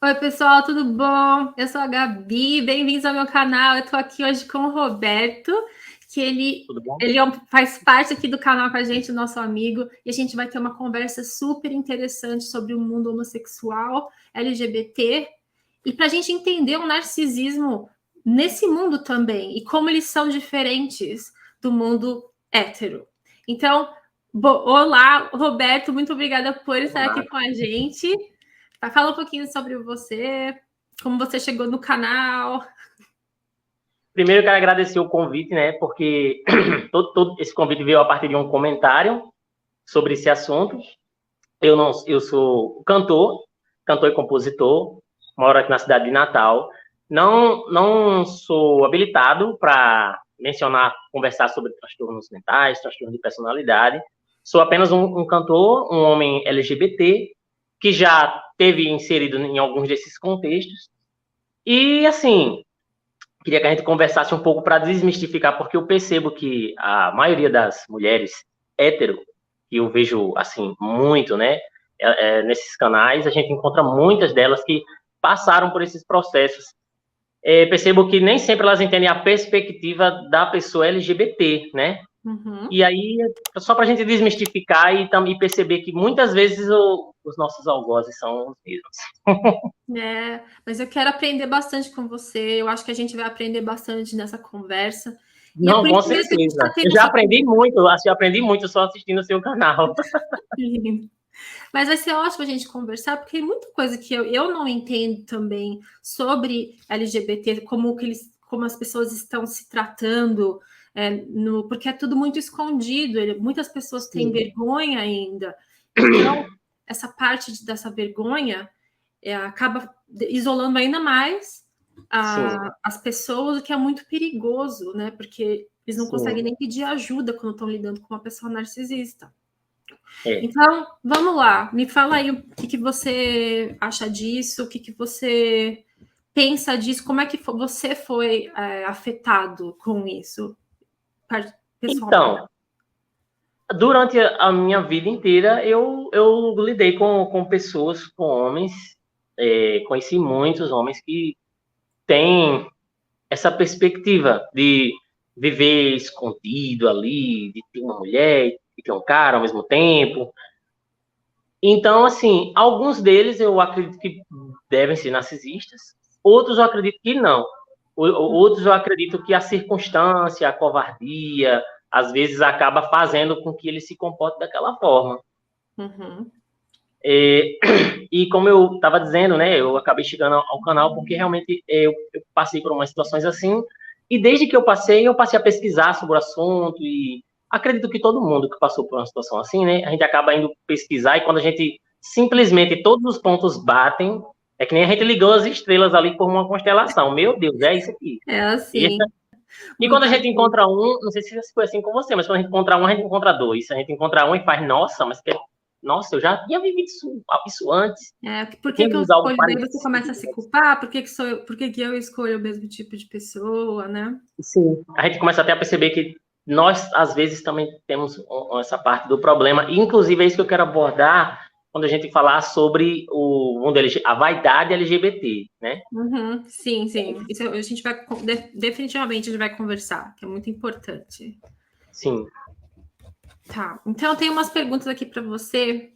Oi, pessoal, tudo bom? Eu sou a Gabi, bem-vindos ao meu canal. Eu estou aqui hoje com o Roberto, que Tudo bom? ele faz parte aqui do canal com a gente, nosso amigo, e a gente vai ter uma conversa super interessante sobre o mundo homossexual, LGBT, e para a gente entender o narcisismo nesse mundo também, e como eles são diferentes do mundo hétero. Então, olá, Roberto, muito obrigada por estar aqui com a gente. Fala um pouquinho sobre você, como você chegou no canal. Primeiro, eu quero agradecer o convite, né? Porque todo esse convite veio a partir de um comentário sobre esse assunto. Eu sou cantor e compositor, moro aqui na cidade de Natal. Não sou habilitado para conversar sobre transtornos mentais, transtornos de personalidade. Sou apenas um cantor, um homem LGBT, que já teve inserido em alguns desses contextos. E, assim, queria que a gente conversasse um pouco para desmistificar, porque eu percebo que a maioria das mulheres hétero, que eu vejo, assim, muito, né, nesses canais, a gente encontra muitas delas que passaram por esses processos. Percebo que nem sempre elas entendem a perspectiva da pessoa LGBT, né? Uhum. E aí, só para a gente desmistificar e também perceber que muitas vezes os nossos algozes são os mesmos. Mas eu quero aprender bastante com você. Eu acho que a gente vai aprender bastante nessa conversa. E é Não, por com isso mesmo que a gente está certeza. tendo Eu já essa aprendi conversa. muito, aprendi muito só assistindo o seu canal. Mas vai ser ótimo a gente conversar, porque tem muita coisa que eu não entendo também sobre LGBT, como as pessoas estão se tratando, porque é tudo muito escondido, muitas pessoas têm Sim. vergonha ainda. Então, essa parte dessa vergonha acaba isolando ainda mais as pessoas, o que é muito perigoso, né? Porque eles não conseguem nem pedir ajuda quando estão lidando com uma pessoa narcisista. Então, vamos lá, me fala aí o que você acha disso, o que você pensa disso, como é que você foi afetado com isso, pessoalmente? Então, durante a minha vida inteira, eu lidei com pessoas, com homens, conheci muitos homens que têm essa perspectiva de viver escondido ali, de ter uma mulher e ter um cara ao mesmo tempo. Então, assim, alguns deles eu acredito que devem ser narcisistas, outros eu acredito que não. Outros eu acredito que a circunstância, a covardia, às vezes acaba fazendo com que ele se comporte daquela forma. Uhum. E como eu estava dizendo, né, eu acabei chegando ao canal porque realmente eu passei por umas situações assim, e desde que eu passei a pesquisar sobre o assunto, e acredito que todo mundo que passou por uma situação assim, né, a gente acaba indo pesquisar, e quando a gente simplesmente todos os pontos batem, é que nem a gente ligou as estrelas ali por uma constelação. Meu Deus, é isso aqui. É E, assim, e quando a muitas gente vezes. encontra um, não sei se foi assim com você, mas quando a gente encontra um, a gente encontra dois. A gente encontra um e faz, nossa, eu já tinha vivido isso antes. Por Eu que tinha que eu vivido algo escolho? Daí você começa a se parecido. culpar, por que que eu escolho o mesmo tipo de pessoa, né? Sim. A gente começa até a perceber que nós, às vezes, também temos essa parte do problema. E, inclusive, é isso que eu quero abordar quando a gente falar sobre a vaidade LGBT, né? Uhum, sim, sim. Isso a gente vai definitivamente a gente vai conversar, que é muito importante. Sim. Tá. Então eu tenho umas perguntas aqui para você.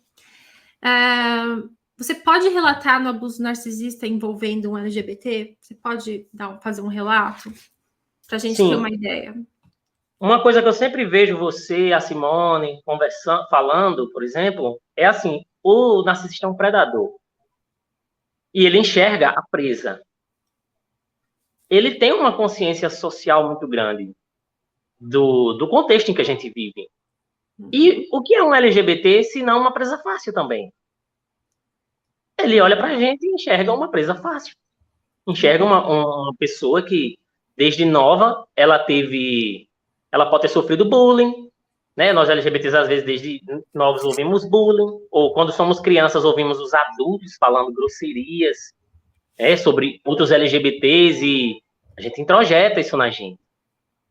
Você pode relatar no abuso narcisista envolvendo um LGBT? Você pode fazer um relato para a gente ter uma Sim. ideia? Uma coisa que eu sempre vejo você, a Simone, conversando, falando, por exemplo, é assim: o narcisista é um predador. E ele enxerga a presa. Ele tem uma consciência social muito grande do contexto em que a gente vive. Uhum. E o que é um LGBT se não uma presa fácil também? Ele olha pra gente e enxerga uma presa fácil. Enxerga uma pessoa que, desde nova, ela pode ter sofrido bullying, né? Nós LGBTs, às vezes, desde novos ouvimos bullying, ou quando somos crianças, ouvimos os adultos falando grosserias, sobre outros LGBTs, e a gente introjeta isso na gente.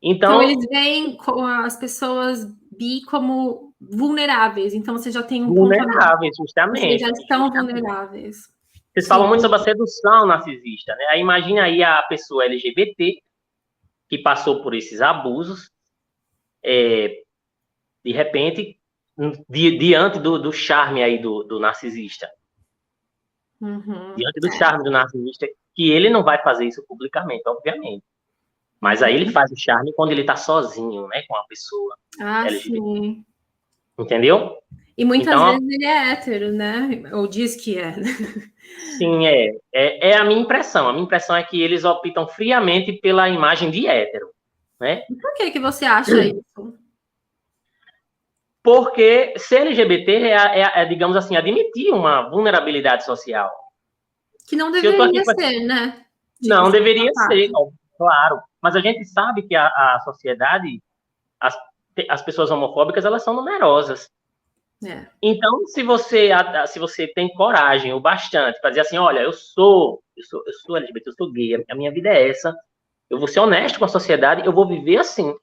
Então Então, eles veem as pessoas bi como vulneráveis. Então você já tem um ponto a mais. vulneráveis, Vocês justamente, já estão justamente. vulneráveis. Vocês falam muito sobre a sedução narcisista, né? Aí imagina aí a pessoa LGBT que passou por esses abusos, de repente, diante do charme aí do narcisista. Diante do charme do narcisista, que ele não vai fazer isso publicamente, obviamente. Mas aí ele faz o charme quando ele tá sozinho, né? Com a pessoa LGBT. Sim. Entendeu? E muitas vezes ele é hétero, né? Ou diz que é. Sim, é a minha impressão. A minha impressão é que eles optam friamente pela imagem de hétero, né? E por que você acha isso? Porque ser LGBT digamos assim, admitir uma vulnerabilidade social. Que não deveria ser, né? Não deveria ser, claro. Mas a gente sabe que a sociedade, as pessoas homofóbicas, elas são numerosas. Então, se você tem coragem o bastante para dizer assim, olha, eu sou LGBT, eu sou gay, a minha vida é essa, eu vou ser honesto com a sociedade, eu vou viver assim.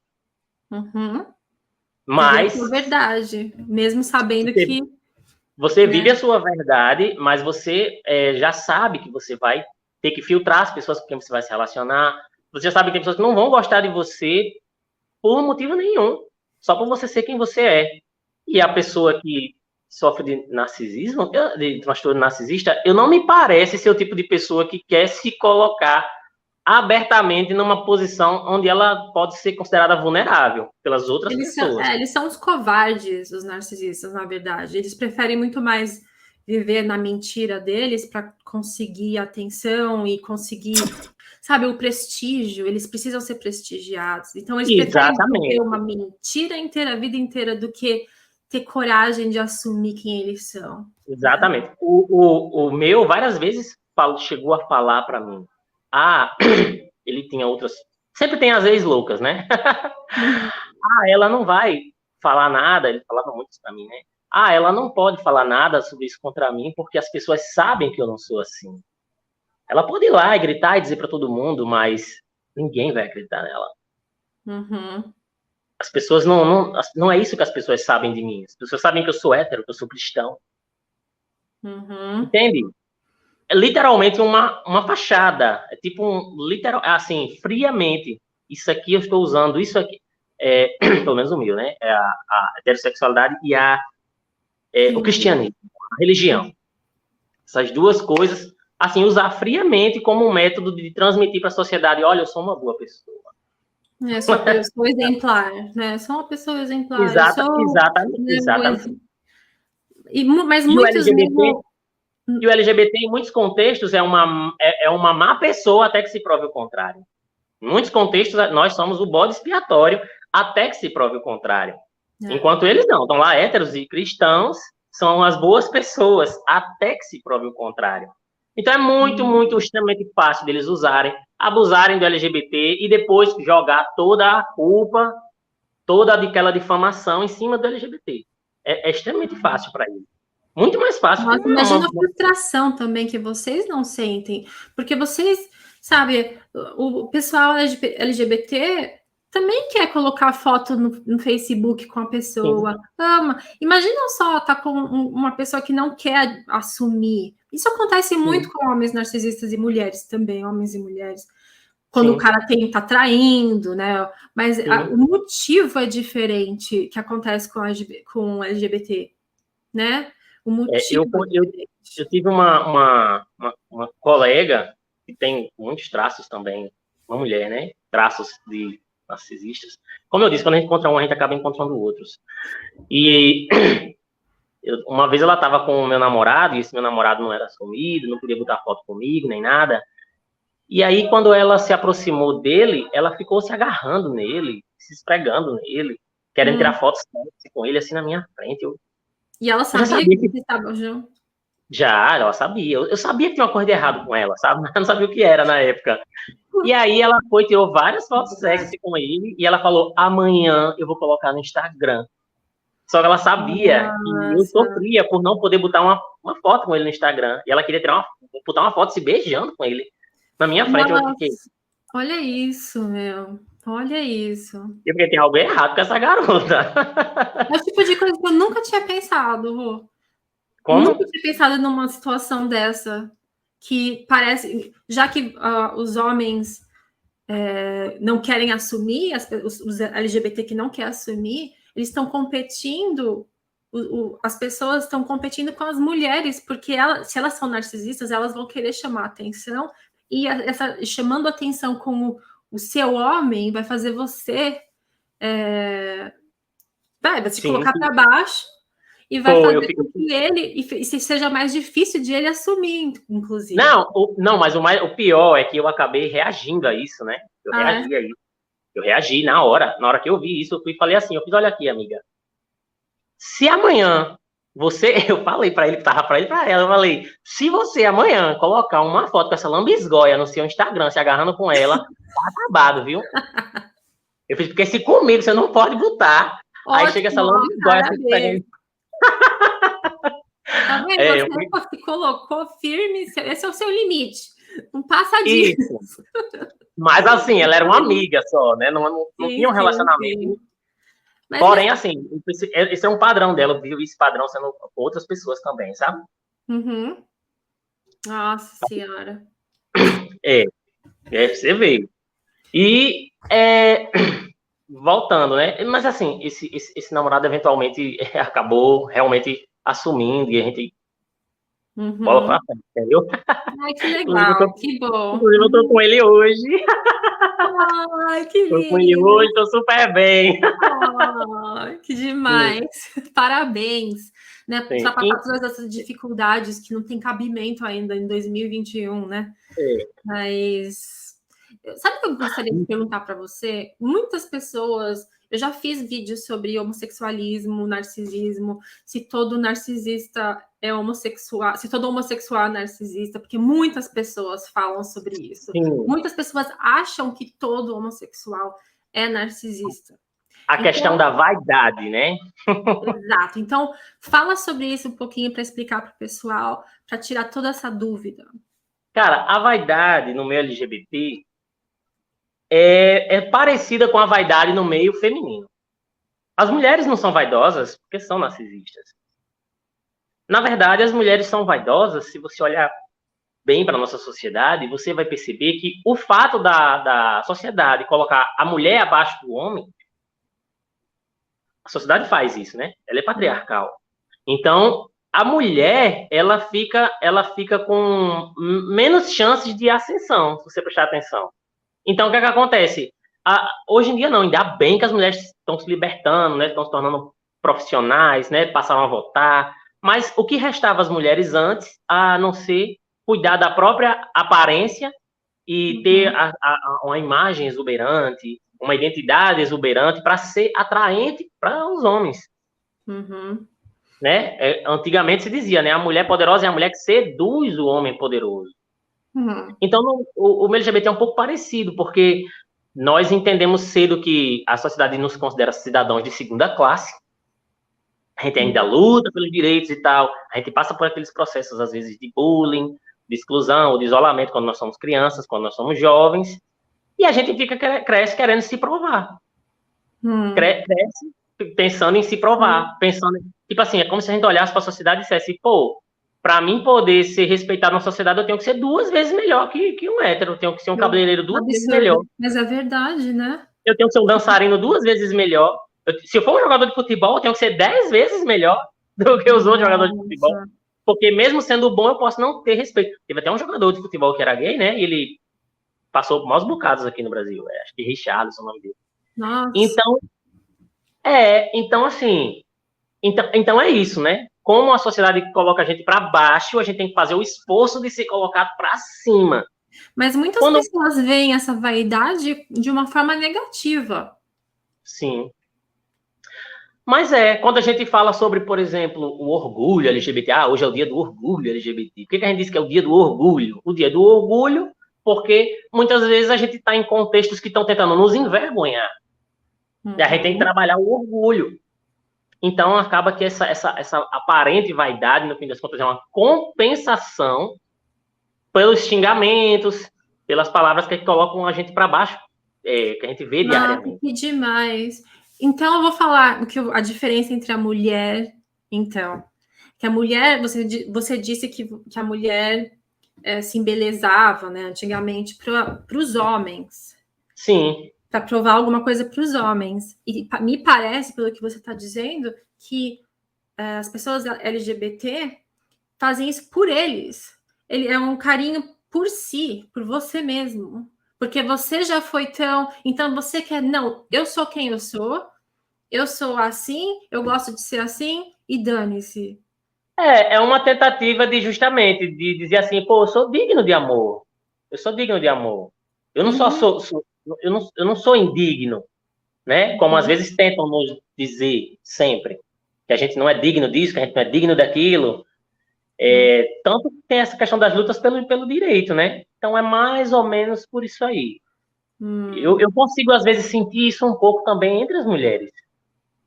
Mas é verdade, mesmo sabendo que você vive a sua verdade, mas você já sabe que você vai ter que filtrar as pessoas com quem você vai se relacionar. Você já sabe que tem pessoas que não vão gostar de você por motivo nenhum, só por você ser quem você é. E a pessoa que sofre de narcisismo, de transtorno narcisista, eu não me parece ser o tipo de pessoa que quer se colocar abertamente numa posição onde ela pode ser considerada vulnerável pelas outras pessoas. Eles são os covardes, os narcisistas, na verdade. Eles preferem muito mais viver na mentira deles para conseguir atenção e conseguir, sabe, o prestígio. Eles precisam ser prestigiados. Então, eles preferem ter uma mentira inteira, a vida inteira, do que ter coragem de assumir quem eles são. Exatamente. O meu, várias vezes, chegou a falar para mim, ele tinha outras... Sempre tem as ex-loucas, né? Ela não vai falar nada, ele falava muito isso pra mim, né? Ela não pode falar nada sobre isso contra mim, porque as pessoas sabem que eu não sou assim. Ela pode ir lá e gritar e dizer para todo mundo, mas ninguém vai acreditar nela. As pessoas não é isso que as pessoas sabem de mim. As pessoas sabem que eu sou hétero, que eu sou cristão. Entende? É literalmente uma fachada. É tipo literal, assim, friamente. Isso aqui eu estou usando, isso aqui. Pelo menos o meu, né? É a heterossexualidade e o cristianismo, a religião. Essas duas coisas, assim, usar friamente como um método de transmitir para a sociedade, olha, eu sou uma boa pessoa. Eu sou exemplar, né? Sou uma pessoa exemplar. Exatamente. Mas muitos E o LGBT, em muitos contextos, é uma má pessoa até que se prove o contrário. Em muitos contextos, nós somos o bode expiatório até que se prove o contrário. Enquanto eles não. Estão lá, héteros e cristãos, são as boas pessoas até que se prove o contrário. Então é muito, extremamente fácil deles usarem, abusarem do LGBT e depois jogar toda a culpa, toda aquela difamação em cima do LGBT. É extremamente fácil para eles. Muito mais fácil. Mas imagina a frustração também que vocês não sentem. Porque vocês, sabe, o pessoal LGBT também quer colocar foto no Facebook com a pessoa. Sim. Ama. Imagina só estar com uma pessoa que não quer assumir. Isso acontece muito com homens narcisistas e mulheres também, homens e mulheres. Quando o cara tá traindo, né? Mas o motivo é diferente que acontece com LGBT, né? O motivo eu tive uma colega que tem muitos traços também, uma mulher, né? Traços de narcisistas. Como eu disse, quando a gente encontra um, a gente acaba encontrando outros. E uma vez ela estava com o meu namorado, e esse meu namorado não era assumido, não podia botar foto comigo, nem nada. E aí, quando ela se aproximou dele, ela ficou se agarrando nele, se esfregando nele, querendo tirar fotos com ele, assim, na minha frente. E ela sabia que vocês estavam juntos? Já, ela sabia. Eu sabia que tinha uma coisa de errado com ela, sabe? Mas eu não sabia o que era na época. E aí ela tirou várias fotos sexy com ele, e ela falou, amanhã eu vou colocar no Instagram. Só que ela sabia que eu sofria por não poder botar uma foto com ele no Instagram. E ela queria botar uma foto se beijando com ele. Na minha frente, eu fiquei... Olha isso, meu. Olha isso. E porque tem algo errado com essa garota. É o tipo de coisa que eu nunca tinha pensado, Rô. Como? Nunca tinha pensado numa situação dessa. que parece, já que os homens não querem assumir, os LGBT que não querem assumir, eles estão competindo, as pessoas estão competindo com as mulheres, porque se elas são narcisistas, elas vão querer chamar atenção, e chamando atenção com o seu homem vai fazer você vai se colocar para baixo e vai fazer com que ele seja mais difícil de ele assumir, inclusive. Não, mas o pior é que eu acabei reagindo a isso, né? Eu reagi a isso. Eu reagi na hora que eu vi isso, eu fui e falei assim, eu fiz, olha aqui, amiga, se amanhã eu falei para ele, que tava para ele, para ela, eu falei, se você amanhã colocar uma foto com essa lambisgoia no seu Instagram, se agarrando com ela, tá acabado, viu? Eu fiz, porque se comigo você não pode botar, aí chega essa lambisgoia assim, tá vendo? Você se colocou firme, esse é o seu limite. Não passa disso. Isso. Mas assim, ela era uma amiga só, né? Não tinha um relacionamento. Sim. Porém, assim, esse é um padrão dela. Eu vi esse padrão sendo com outras pessoas também, sabe? Uhum. Nossa Senhora. Você veio. E voltando, né? Mas assim, esse namorado eventualmente acabou realmente assumindo e a gente bola pra frente, entendeu? Ai, que legal, que bom. Inclusive, eu tô com ele hoje. Ai, que lindo. Tô com ele hoje, tô super bem. Ai, que demais. Sim. Parabéns. Né? Para passar todas essas dificuldades que não tem cabimento ainda em 2021, né? Mas sabe o que eu gostaria de perguntar para você? Muitas pessoas... Eu já fiz vídeos sobre homossexualismo, narcisismo, se todo narcisista é homossexual, se todo homossexual é narcisista, porque muitas pessoas falam sobre isso. Sim. Muitas pessoas acham que todo homossexual é narcisista. A questão da vaidade, né? Exato. Então, fala sobre isso um pouquinho para explicar para o pessoal, para tirar toda essa dúvida. Cara, a vaidade no meio LGBT é parecida com a vaidade no meio feminino. As mulheres não são vaidosas porque são narcisistas. Na verdade, as mulheres são vaidosas, se você olhar bem para a nossa sociedade, você vai perceber que o fato da sociedade colocar a mulher abaixo do homem, a sociedade faz isso, né? Ela é patriarcal. Então, a mulher, ela fica com menos chances de ascensão, se você prestar atenção. Então, o que acontece? Hoje em dia, não, ainda bem que as mulheres estão se libertando, né? Estão se tornando profissionais, né? Passaram a votar. Mas o que restava às mulheres antes, a não ser cuidar da própria aparência e ter uma imagem exuberante, uma identidade exuberante para ser atraente para os homens. Né? Antigamente se dizia, né? A mulher poderosa é a mulher que seduz o homem poderoso. Então, o LGBT é um pouco parecido, porque nós entendemos cedo que a sociedade nos considera cidadãos de segunda classe, a gente ainda luta pelos direitos e tal, a gente passa por aqueles processos, às vezes, de bullying, de exclusão, de isolamento, quando nós somos crianças, quando nós somos jovens, e a gente cresce querendo se provar. Cresce pensando em se provar, pensando... Tipo assim, é como se a gente olhasse para a sociedade e dissesse, pô, para mim poder ser respeitado na sociedade, eu tenho que ser 2 vezes melhor que um hétero, eu tenho que ser um cabeleireiro 2 vezes melhor. Mas é verdade, né? Eu tenho que ser um dançarino 2 vezes melhor. Se eu for um jogador de futebol, eu tenho que ser 10 vezes melhor do que os outros jogadores de futebol. Porque mesmo sendo bom, eu posso não ter respeito. Teve até um jogador de futebol que era gay, né? E ele passou por maus bocados aqui no Brasil. Acho que Richarlison é o nome dele. Nossa. Então assim... Então é isso, né? Como a sociedade coloca a gente para baixo, a gente tem que fazer o esforço de ser colocado para cima. Mas muitas pessoas veem essa vaidade de uma forma negativa. Sim. Mas quando a gente fala sobre, por exemplo, o orgulho LGBT, hoje é o dia do orgulho LGBT. Por que a gente diz que é o dia do orgulho? O dia do orgulho, porque muitas vezes a gente está em contextos que estão tentando nos envergonhar. E a gente tem que trabalhar o orgulho. Então, acaba que essa aparente vaidade, no fim das contas, é uma compensação pelos xingamentos, pelas palavras que colocam a gente para baixo, que a gente vê diariamente. Que demais. Então, eu vou falar a diferença entre a mulher, então. Que a mulher, você disse que a mulher se embelezava, né, antigamente, para os homens. Sim. Para provar alguma coisa para os homens. E me parece, pelo que você está dizendo, que as pessoas LGBT fazem isso por eles. Ele é um carinho por si, por você mesmo. Porque você já foi tão. Então você quer. Não, eu sou quem eu sou assim, eu gosto de ser assim, e dane-se. É uma tentativa de justamente de dizer assim, pô, eu sou digno de amor. Eu sou digno de amor. Eu não só eu não sou indigno, né? Como às vezes tentam nos dizer sempre que a gente não é digno disso, que a gente não é digno daquilo. Tanto que tem essa questão das lutas pelo direito, né? Então é mais ou menos por isso aí. Eu consigo às vezes sentir isso um pouco também entre as mulheres,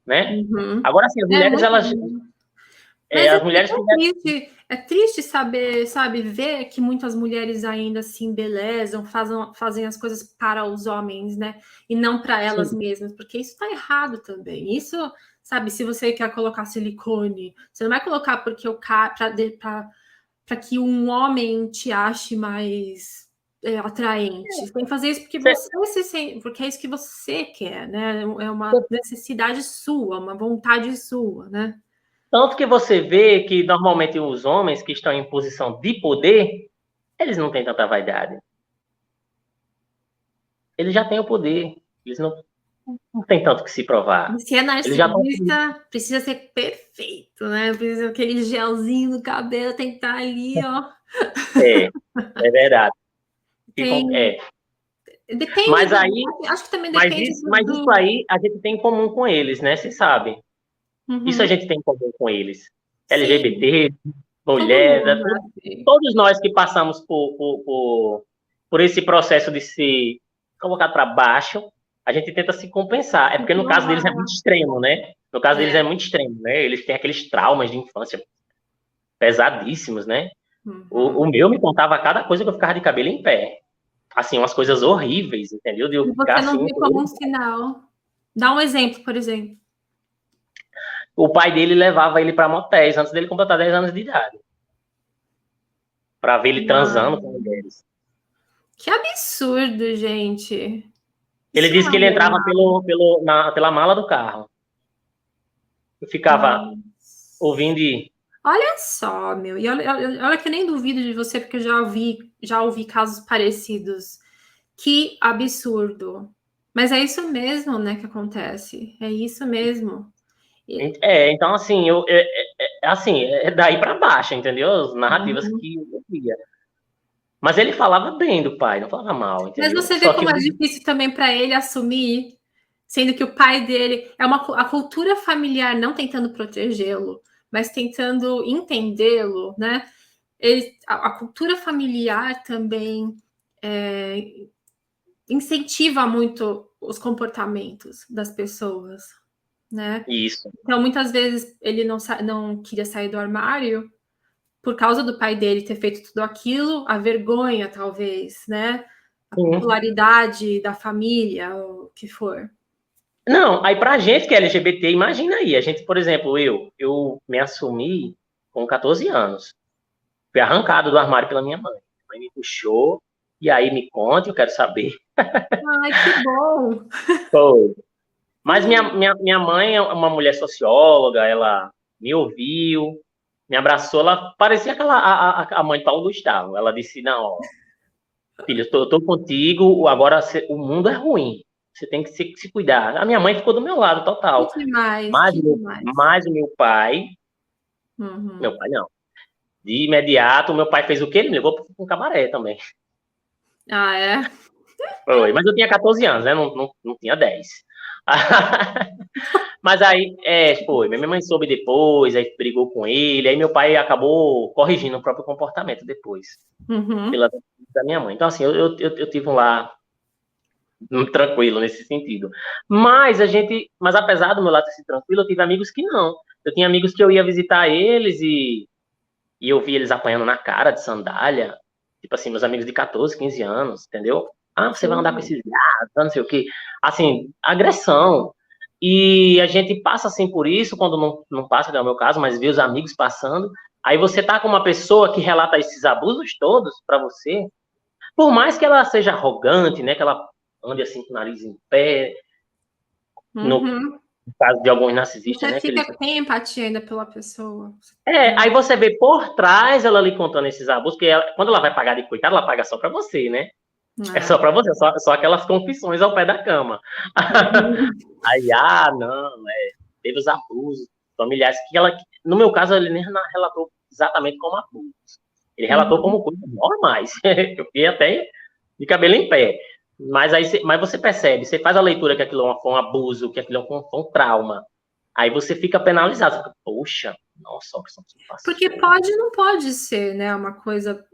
né? Agora sim, as mulheres muito elas Mas as mulheres tão triste, é triste saber, sabe, ver que muitas mulheres ainda se embelezam, fazem as coisas para os homens, né? E não para elas mesmas, porque isso está errado também. Isso, sabe, se você quer colocar silicone, você não vai colocar porque o cara para que um homem te ache mais atraente. Você tem que fazer isso porque porque é isso que você quer, né? É uma necessidade sua, uma vontade sua, né? Tanto que você vê que normalmente os homens que estão em posição de poder, eles não têm tanta vaidade. Eles já têm o poder. Eles não têm tanto que se provar. Se é Eles já estão. narcisista, precisa ser perfeito, né? Precisa aquele gelzinho no cabelo, tem que estar ali, ó. É verdade. Tem, depende Mas aí, acho que também depende mas isso aí a gente tem em comum com eles, né? Você sabe. Isso a gente tem em comum com eles. Sim, LGBT, todo mulher, mundo, né? todos nós que passamos por esse processo de se colocar para baixo, a gente tenta se compensar. É porque no caso deles é muito extremo, né? No caso deles é muito extremo, né? Eles têm aqueles traumas de infância pesadíssimos, né? O meu me contava cada coisa que eu ficava de cabelo em pé. Assim, umas coisas horríveis, entendeu? De eu E ficar você não assim. vê como um sinal. Dá um exemplo, por exemplo. O pai dele levava ele para motéis antes dele completar 10 anos de idade. Para ver ele transando com mulheres. Que absurdo, gente. Ele Isso disse não que é ele entrava normal. pela mala do carro. Eu ficava ouvindo e... Olha só, meu. E olha que eu nem duvido de você, porque eu já ouvi casos parecidos. Que absurdo. Mas é isso mesmo, né, que acontece. É isso mesmo. Então, assim, assim, é daí para baixo, entendeu? As narrativas que eu via. Mas ele falava bem do pai, não falava mal, Mas entendeu? você vê Só que como é difícil também para ele assumir, sendo que o pai dele a cultura familiar não tentando protegê-lo, mas tentando entendê-lo, né? A cultura familiar também incentiva muito os comportamentos das pessoas, né? isso. Então, muitas vezes ele não queria sair do armário por causa do pai dele ter feito tudo aquilo, a vergonha, talvez, né? A Sim. popularidade da família, o que for. Não, aí pra gente que é LGBT, imagina aí, a gente, por exemplo, eu me assumi com 14 anos. Fui arrancado do armário pela minha mãe. A mãe me puxou, e aí me conte, eu quero saber. Ai, que bom! Foi. Mas minha mãe é uma mulher socióloga, ela me ouviu, me abraçou, ela parecia a mãe de Paulo Gustavo. Ela disse, não, ó, filho, eu tô contigo, agora o mundo é ruim, você tem que se cuidar. A minha mãe ficou do meu lado, Que total. demais, que demais. Mas o meu pai não. De imediato, o meu pai fez o quê? Ele me levou para um cabaré também. Ah, é? Foi. Mas eu tinha 14 anos, né? Não tinha 10. Mas aí, foi. Minha mãe soube depois, aí brigou com ele, aí meu pai acabou corrigindo o próprio comportamento depois, pela da minha mãe. Então, assim, eu tive um lar tranquilo nesse sentido. Mas apesar do meu lado ter sido tranquilo, eu tive amigos que não. Eu tinha amigos que eu ia visitar eles e eu via eles apanhando na cara de sandália. Tipo assim, meus amigos de 14, 15 anos, entendeu? Ah, você vai andar com esses viados, não sei o quê. Assim, agressão. E a gente passa assim por isso, quando não passa, que é o meu caso, mas vê os amigos passando. Aí você tá com uma pessoa que relata esses abusos todos para você, por mais que ela seja arrogante, né, que ela ande assim com o nariz em pé, no caso de alguns narcisistas, Você né, que eles... tem empatia ainda pela pessoa. Aí você vê por trás ela lhe contando esses abusos, porque quando ela vai pagar de coitada, ela paga só para você, né? É só para você, só aquelas confissões ao pé da cama. Aí, não, teve os abusos familiares que ela, no meu caso, ele nem relatou exatamente como abusos. Ele relatou como coisas normais. Eu fiquei até de cabelo em pé. Mas mas você percebe, você faz a leitura que aquilo foi um abuso, que aquilo foi um trauma. Aí você fica penalizado. Você fica, poxa, nossa, a opção que você passou. Porque pode e não pode ser, né? Uma coisa.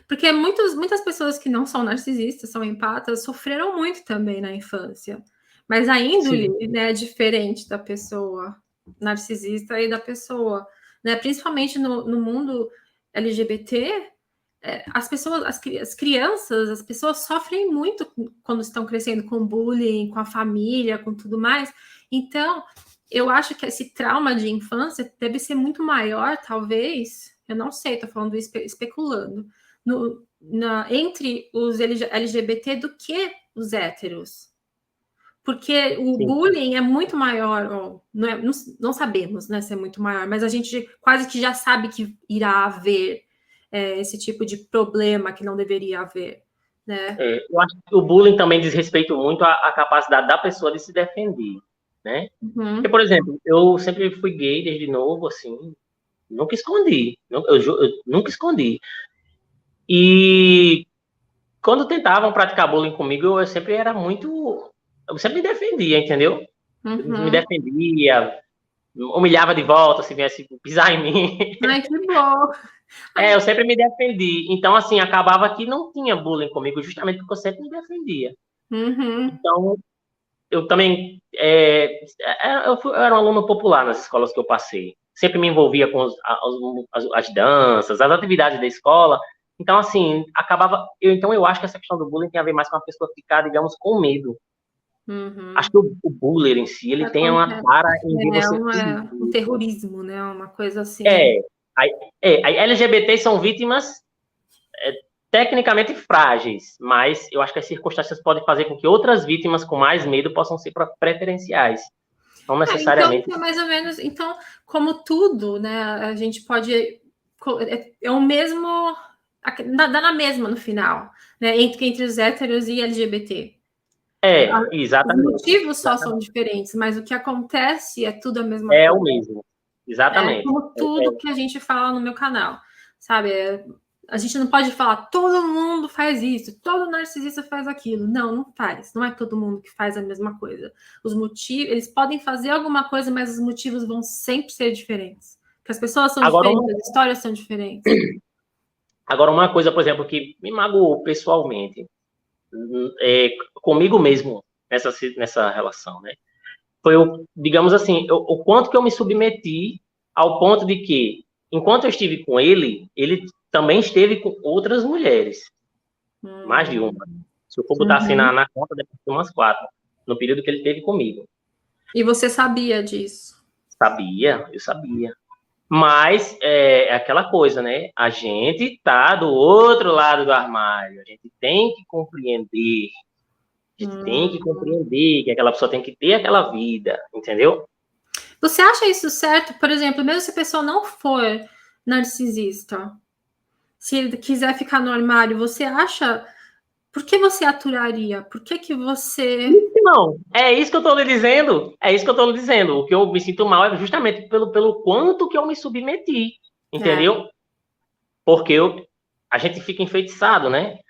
Porque muitas pessoas que não são narcisistas, são empatas, sofreram muito também na infância. Mas a índole, né, é diferente da pessoa narcisista e da pessoa, né? Principalmente no mundo LGBT, as pessoas, as crianças, as pessoas sofrem muito quando estão crescendo com bullying, com a família, com tudo mais. Então, eu acho que esse trauma de infância deve ser muito maior, talvez. Eu não sei, estou falando especulando. Entre os LGBT do que os héteros. Porque o bullying é muito maior, não sabemos, né, se é muito maior, mas a gente quase que já sabe que irá haver esse tipo de problema que não deveria haver, né? Eu acho que o bullying também diz respeito muito à capacidade da pessoa de se defender, né? Porque, por exemplo, eu sempre fui gay desde novo, assim, nunca escondi, eu nunca escondi. E quando tentavam praticar bullying comigo, eu sempre me defendia, entendeu? Me defendia, humilhava de volta, se viesse pisar em mim. Ai, que bom! Eu sempre me defendi. Então, assim, acabava que não tinha bullying comigo, justamente porque eu sempre me defendia. Então, eu também... eu era um aluno popular nas escolas que eu passei. Sempre me envolvia com as danças, as atividades da escola. Então, assim, então, eu acho que essa questão do bullying tem a ver mais com a pessoa ficar, digamos, com medo. Acho que o bullying em si, ele tem uma cara em ver você... um terrorismo, né? Uma coisa assim. Aí LGBTs são vítimas tecnicamente frágeis, mas eu acho que as circunstâncias podem fazer com que outras vítimas com mais medo possam ser preferenciais. Não necessariamente. Então, mais ou menos, então, como tudo, né? A gente pode... É o mesmo... Dá na mesma no final, né? Entre os héteros e LGBT. Exatamente. Os motivos só são diferentes, mas o que acontece é tudo a mesma coisa. É o mesmo, exatamente. Como tudo que a gente fala no meu canal, sabe? A gente não pode falar, todo mundo faz isso, todo narcisista faz aquilo. Não faz. Não é todo mundo que faz a mesma coisa. Os motivos, eles podem fazer alguma coisa, mas os motivos vão sempre ser diferentes. Porque as pessoas são diferentes, as histórias são diferentes. Agora, uma coisa, por exemplo, que me magoou pessoalmente, comigo mesmo, nessa relação, né? Foi, digamos assim, o quanto que eu me submeti ao ponto de que, enquanto eu estive com ele também esteve com outras mulheres. Mais de uma. Se eu for botar assim na conta, deve ter umas 4, no período que ele teve comigo. E você sabia disso? Eu sabia. Mas é aquela coisa, né? A gente tá do outro lado do armário. A gente tem que compreender. A gente tem que compreender que aquela pessoa tem que ter aquela vida, entendeu? Você acha isso certo? Por exemplo, mesmo se a pessoa não for narcisista, se ele quiser ficar no armário, você acha... Por que você aturaria? Por que você... Não, é isso que eu tô lhe dizendo. É isso que eu tô lhe dizendo. O que eu me sinto mal é justamente pelo quanto que eu me submeti, entendeu? Porque a gente fica enfeitiçado, né?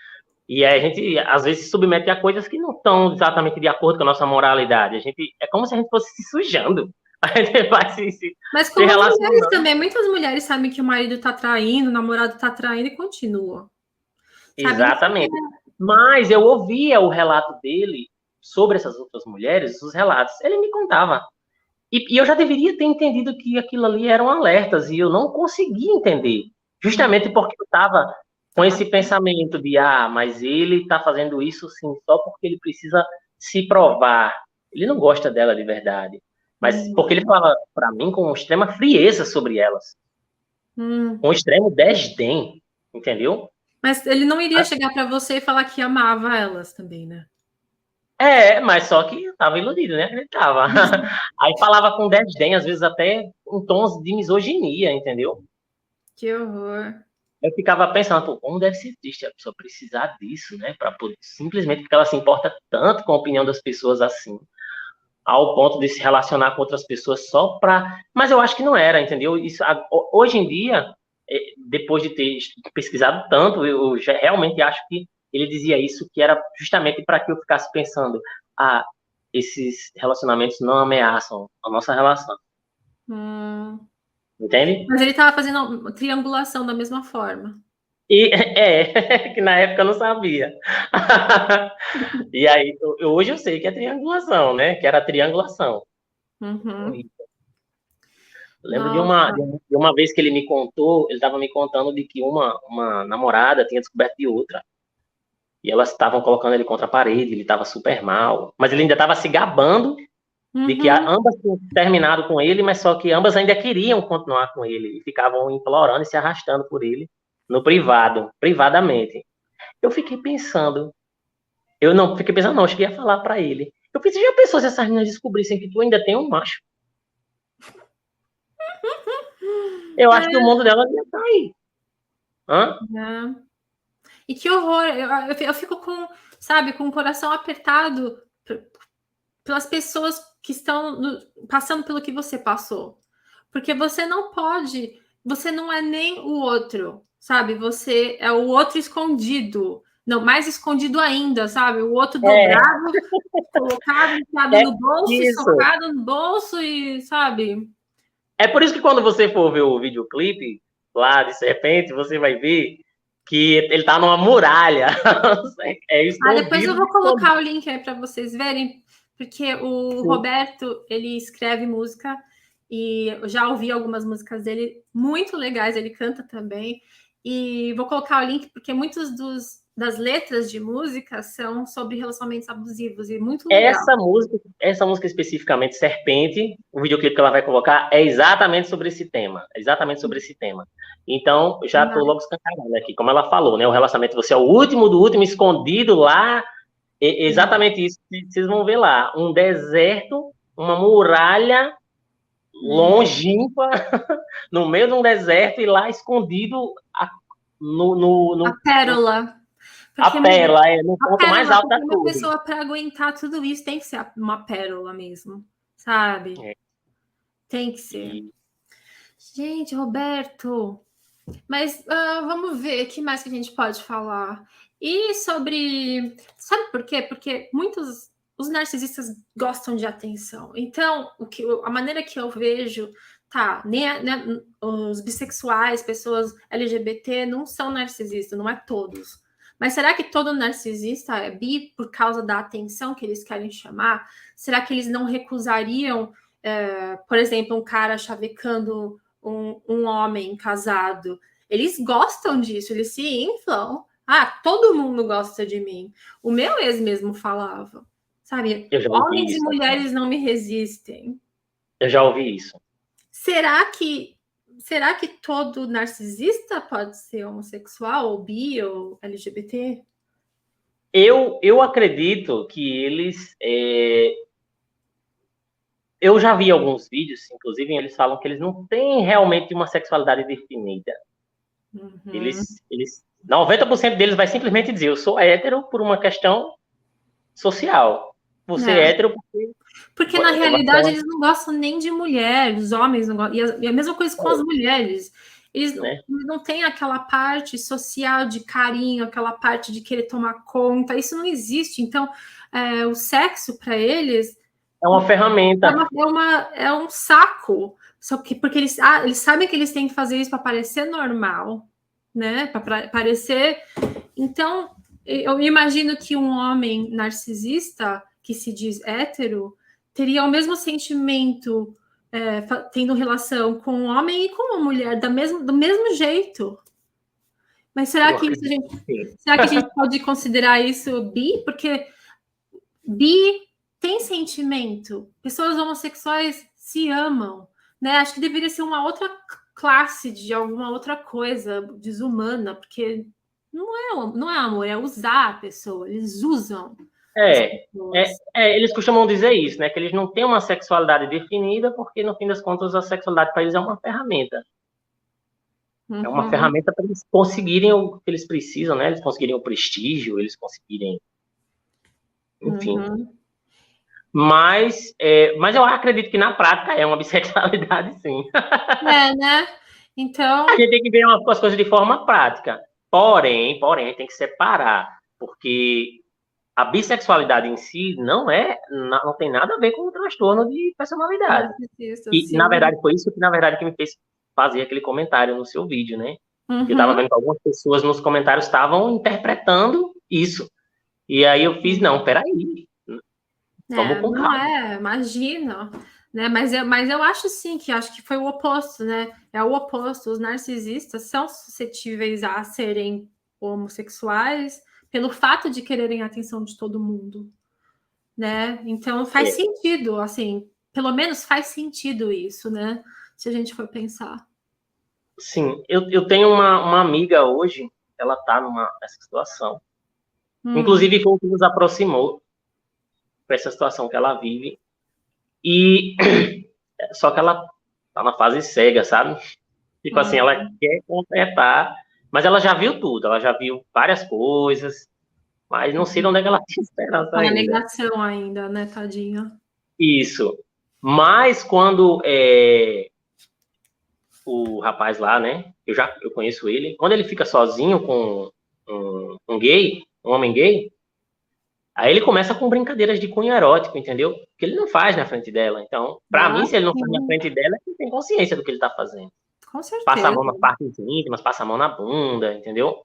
E a gente, às vezes, se submete a coisas que não estão exatamente de acordo com a nossa moralidade. É como se a gente fosse se sujando. A gente vai Mas como as mulheres também, muitas mulheres sabem que o marido tá traindo, o namorado tá traindo e continua. Exatamente. Mas eu ouvia o relato dele sobre essas outras mulheres, os relatos. Ele me contava. E eu já deveria ter entendido que aquilo ali eram alertas, e eu não conseguia entender. Justamente porque eu estava com esse pensamento de, mas ele está fazendo isso sim, só porque ele precisa se provar. Ele não gosta dela de verdade. Mas porque ele falava para mim com extrema frieza sobre elas. Com extremo desdém, entendeu? Mas ele não iria chegar para você e falar que amava elas também, né? Mas só que eu tava iludido, né? Acreditava. Aí falava com desdém, às vezes até em tons de misoginia, entendeu? Que horror. Eu ficava pensando, pô, como deve ser triste a pessoa precisar disso, né? Para simplesmente porque ela se importa tanto com a opinião das pessoas assim, ao ponto de se relacionar com outras pessoas só para. Mas eu acho que não era, entendeu? Isso, hoje em dia, depois de ter pesquisado tanto, eu já realmente acho que ele dizia isso, que era justamente para que eu ficasse pensando, esses relacionamentos não ameaçam a nossa relação. Entende? Mas ele estava fazendo triangulação da mesma forma. E que na época eu não sabia. E aí, hoje eu sei que é triangulação, né? Que era triangulação. Uhum. Lembro de uma vez que ele me contou, ele estava me contando de que uma namorada tinha descoberto de outra. E elas estavam colocando ele contra a parede, ele estava super mal. Mas ele ainda estava se gabando de que ambas tinham terminado com ele, mas só que ambas ainda queriam continuar com ele. E ficavam implorando e se arrastando por ele no privado, privadamente. Eu fiquei pensando, não, eu cheguei a falar pra ele. Eu pensei, já pensou se essas meninas descobrissem que tu ainda tem um macho? Eu acho que o mundo dela ia estar aí. E que horror, eu fico com, sabe, com o coração apertado pelas pessoas que estão passando pelo que você passou. Porque você não é nem o outro, sabe? Você é o outro escondido. Não, mais escondido ainda, sabe? O outro dobrado, colocado, enfiado no bolso, e socado no bolso e, sabe? É por isso que quando você for ver o videoclipe lá de Serpente, você vai ver que ele tá numa muralha. Depois eu vou colocar o link aí para vocês verem, porque o Roberto, ele escreve música e eu já ouvi algumas músicas dele muito legais, ele canta também. E vou colocar o link porque muitas das letras de música são sobre relacionamentos abusivos e muito legal. Essa música especificamente, Serpente, o videoclipe que ela vai colocar é exatamente sobre esse tema. Então, já estou logo escancarando aqui. Como ela falou, né? O relacionamento, você é o último do último, escondido lá. Exatamente isso que vocês vão ver lá. Um deserto, uma muralha longínqua, no meio de um deserto, e lá escondido a pérola. Porque a pérola é no ponto mais alto da torre. Uma pessoa, para aguentar tudo isso, tem que ser uma pérola mesmo, sabe? Tem que ser. Gente, Roberto, mas vamos ver o que mais que a gente pode falar. E sobre... Sabe por quê? Porque os narcisistas gostam de atenção. Então, a maneira que eu vejo... os bissexuais, pessoas LGBT não são narcisistas, não é todos. Mas será que todo narcisista é bi por causa da atenção que eles querem chamar? Será que eles não recusariam, por exemplo, um cara chavecando um homem casado? Eles gostam disso, eles se inflam. Todo mundo gosta de mim. O meu ex mesmo falava, sabe? Homens e mulheres não me resistem. Eu já ouvi isso. Será que todo narcisista pode ser homossexual, ou bi, ou LGBT? Eu acredito que eles... Eu já vi alguns vídeos, inclusive, eles falam que eles não têm realmente uma sexualidade definida. Eles 90% deles vai simplesmente dizer, eu sou hétero por uma questão social. Você é hétero porque na realidade eles não gostam nem de mulher, os homens não gostam. E a mesma coisa com as mulheres. Eles não têm aquela parte social de carinho, aquela parte de querer tomar conta. Isso não existe. Então, o sexo para eles é uma ferramenta. É um saco. Porque eles sabem que eles têm que fazer isso para parecer normal, né? Para parecer. Então, eu imagino que um homem narcisista que se diz hétero teria o mesmo sentimento tendo relação com um homem e com uma mulher do mesmo jeito. Mas será que a gente pode considerar isso bi? Porque bi tem sentimento. Pessoas homossexuais se amam, né? Acho que deveria ser uma outra classe de alguma outra coisa desumana, porque não é amor, é usar a pessoa, eles usam as pessoas. Eles costumam dizer isso, né? Que eles não têm uma sexualidade definida, porque no fim das contas a sexualidade para eles é uma ferramenta. É uma ferramenta para eles conseguirem o que eles precisam, né? Eles conseguirem o prestígio, eles conseguirem, enfim. Mas eu acredito que na prática é uma bissexualidade, sim. Né? Então... A gente tem que ver as coisas de forma prática. Porém, tem que separar, porque a bissexualidade em si não tem nada a ver com o transtorno de personalidade. E, na verdade, foi isso que me fez fazer aquele comentário no seu vídeo, né? Eu estava vendo que algumas pessoas nos comentários estavam interpretando isso. E aí eu fiz, não, peraí. Vamos com calma. Imagina. Né? Mas eu acho sim acho que foi o oposto, né? É o oposto. Os narcisistas são suscetíveis a serem homossexuais pelo fato de quererem a atenção de todo mundo, né? Então faz sentido, assim, pelo menos faz sentido isso, né? Se a gente for pensar. Sim, eu tenho uma amiga hoje, ela tá nessa situação. Inclusive foi o que nos aproximou para essa situação que ela vive. E só que ela tá na fase cega, sabe? Tipo assim, ela quer completar, mas ela já viu tudo, ela já viu várias coisas, mas não sei de onde é que ela tem esperança ainda. A negação ainda, né, tadinha? Isso. Mas quando o rapaz lá, né, eu conheço ele, quando ele fica sozinho com um homem gay, aí ele começa com brincadeiras de cunho erótico, entendeu? Que ele não faz na frente dela. Então, pra mim, se ele não faz na frente dela, ele tem consciência do que ele tá fazendo. Com certeza. Passa a mão nas partes íntimas, passa a mão na bunda, entendeu?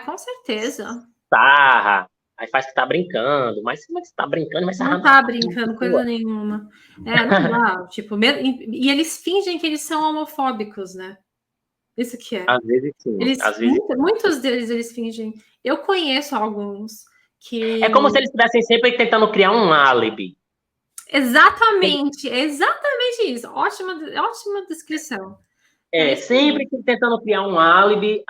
Com certeza. Sarra, aí faz que tá brincando, mas como é que você tá brincando? Mas não tá brincando coisa nenhuma. Não dá, tipo, e eles fingem que eles são homofóbicos, né? Isso que é. Às vezes sim. Às vezes... Muitos deles eles fingem. Eu conheço alguns que... É como se eles estivessem sempre tentando criar um álibi. Exatamente isso. Ótima descrição. Sempre tentando criar um álibi.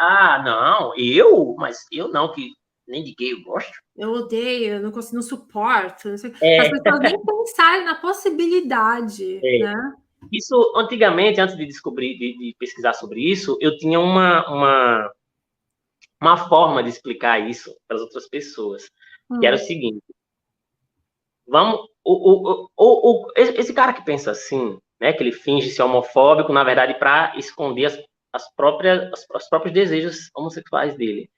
Mas eu não, que nem de gay eu gosto. Eu odeio, eu não consigo, não suporto. Não sei. As pessoas nem pensarem na possibilidade, né? Isso, antigamente, antes de descobrir, de pesquisar sobre isso, eu tinha uma forma de explicar isso para as outras pessoas, que era o seguinte: esse cara que pensa assim, né, que ele finge ser homofóbico, na verdade, para esconder os próprios desejos homossexuais dele.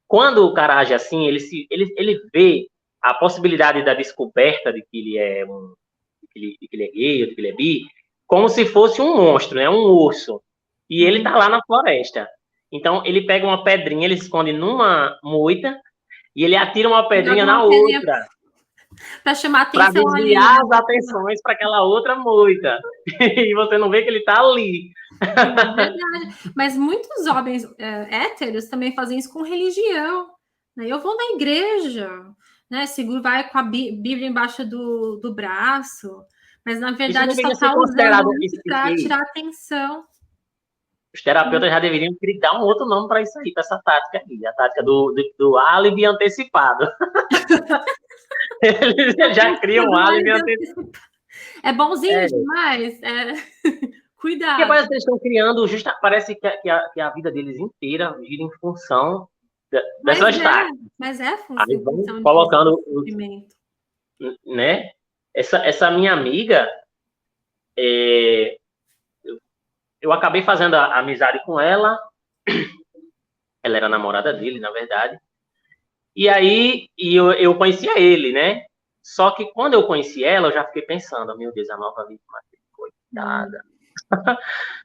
Quando o cara age assim, ele vê a possibilidade da descoberta de que ele é de que ele é gay, ou de que ele é bi, como se fosse um monstro, né, um urso. E ele tá lá na floresta. Então, ele pega uma pedrinha, ele esconde numa moita, e ele atira uma pedrinha na outra. Para chamar atenção, para desviar as atenções para aquela outra moita. E você não vê que ele está ali. É verdade. Mas muitos homens héteros também fazem isso com religião. Né? Eu vou na igreja, né? Seguro, vai com a Bíblia embaixo do braço, mas na verdade só está usando isso para tirar atenção. Os terapeutas já deveriam dar um outro nome para isso aí, para essa tática aqui, a tática do álibi antecipado. Eles já criam um álibi antecipado. É bonzinho demais. Cuidado. Porque parece que eles estão criando, parece que a vida deles inteira gira em função dessas táticas. Mas é função. Aí vão colocando, né? Essa minha amiga, eu acabei fazendo a amizade com ela. Ela era namorada dele, na verdade. E aí eu conhecia ele, né? Só que quando eu conheci ela, eu já fiquei pensando, meu Deus, a nova vítima, coitada.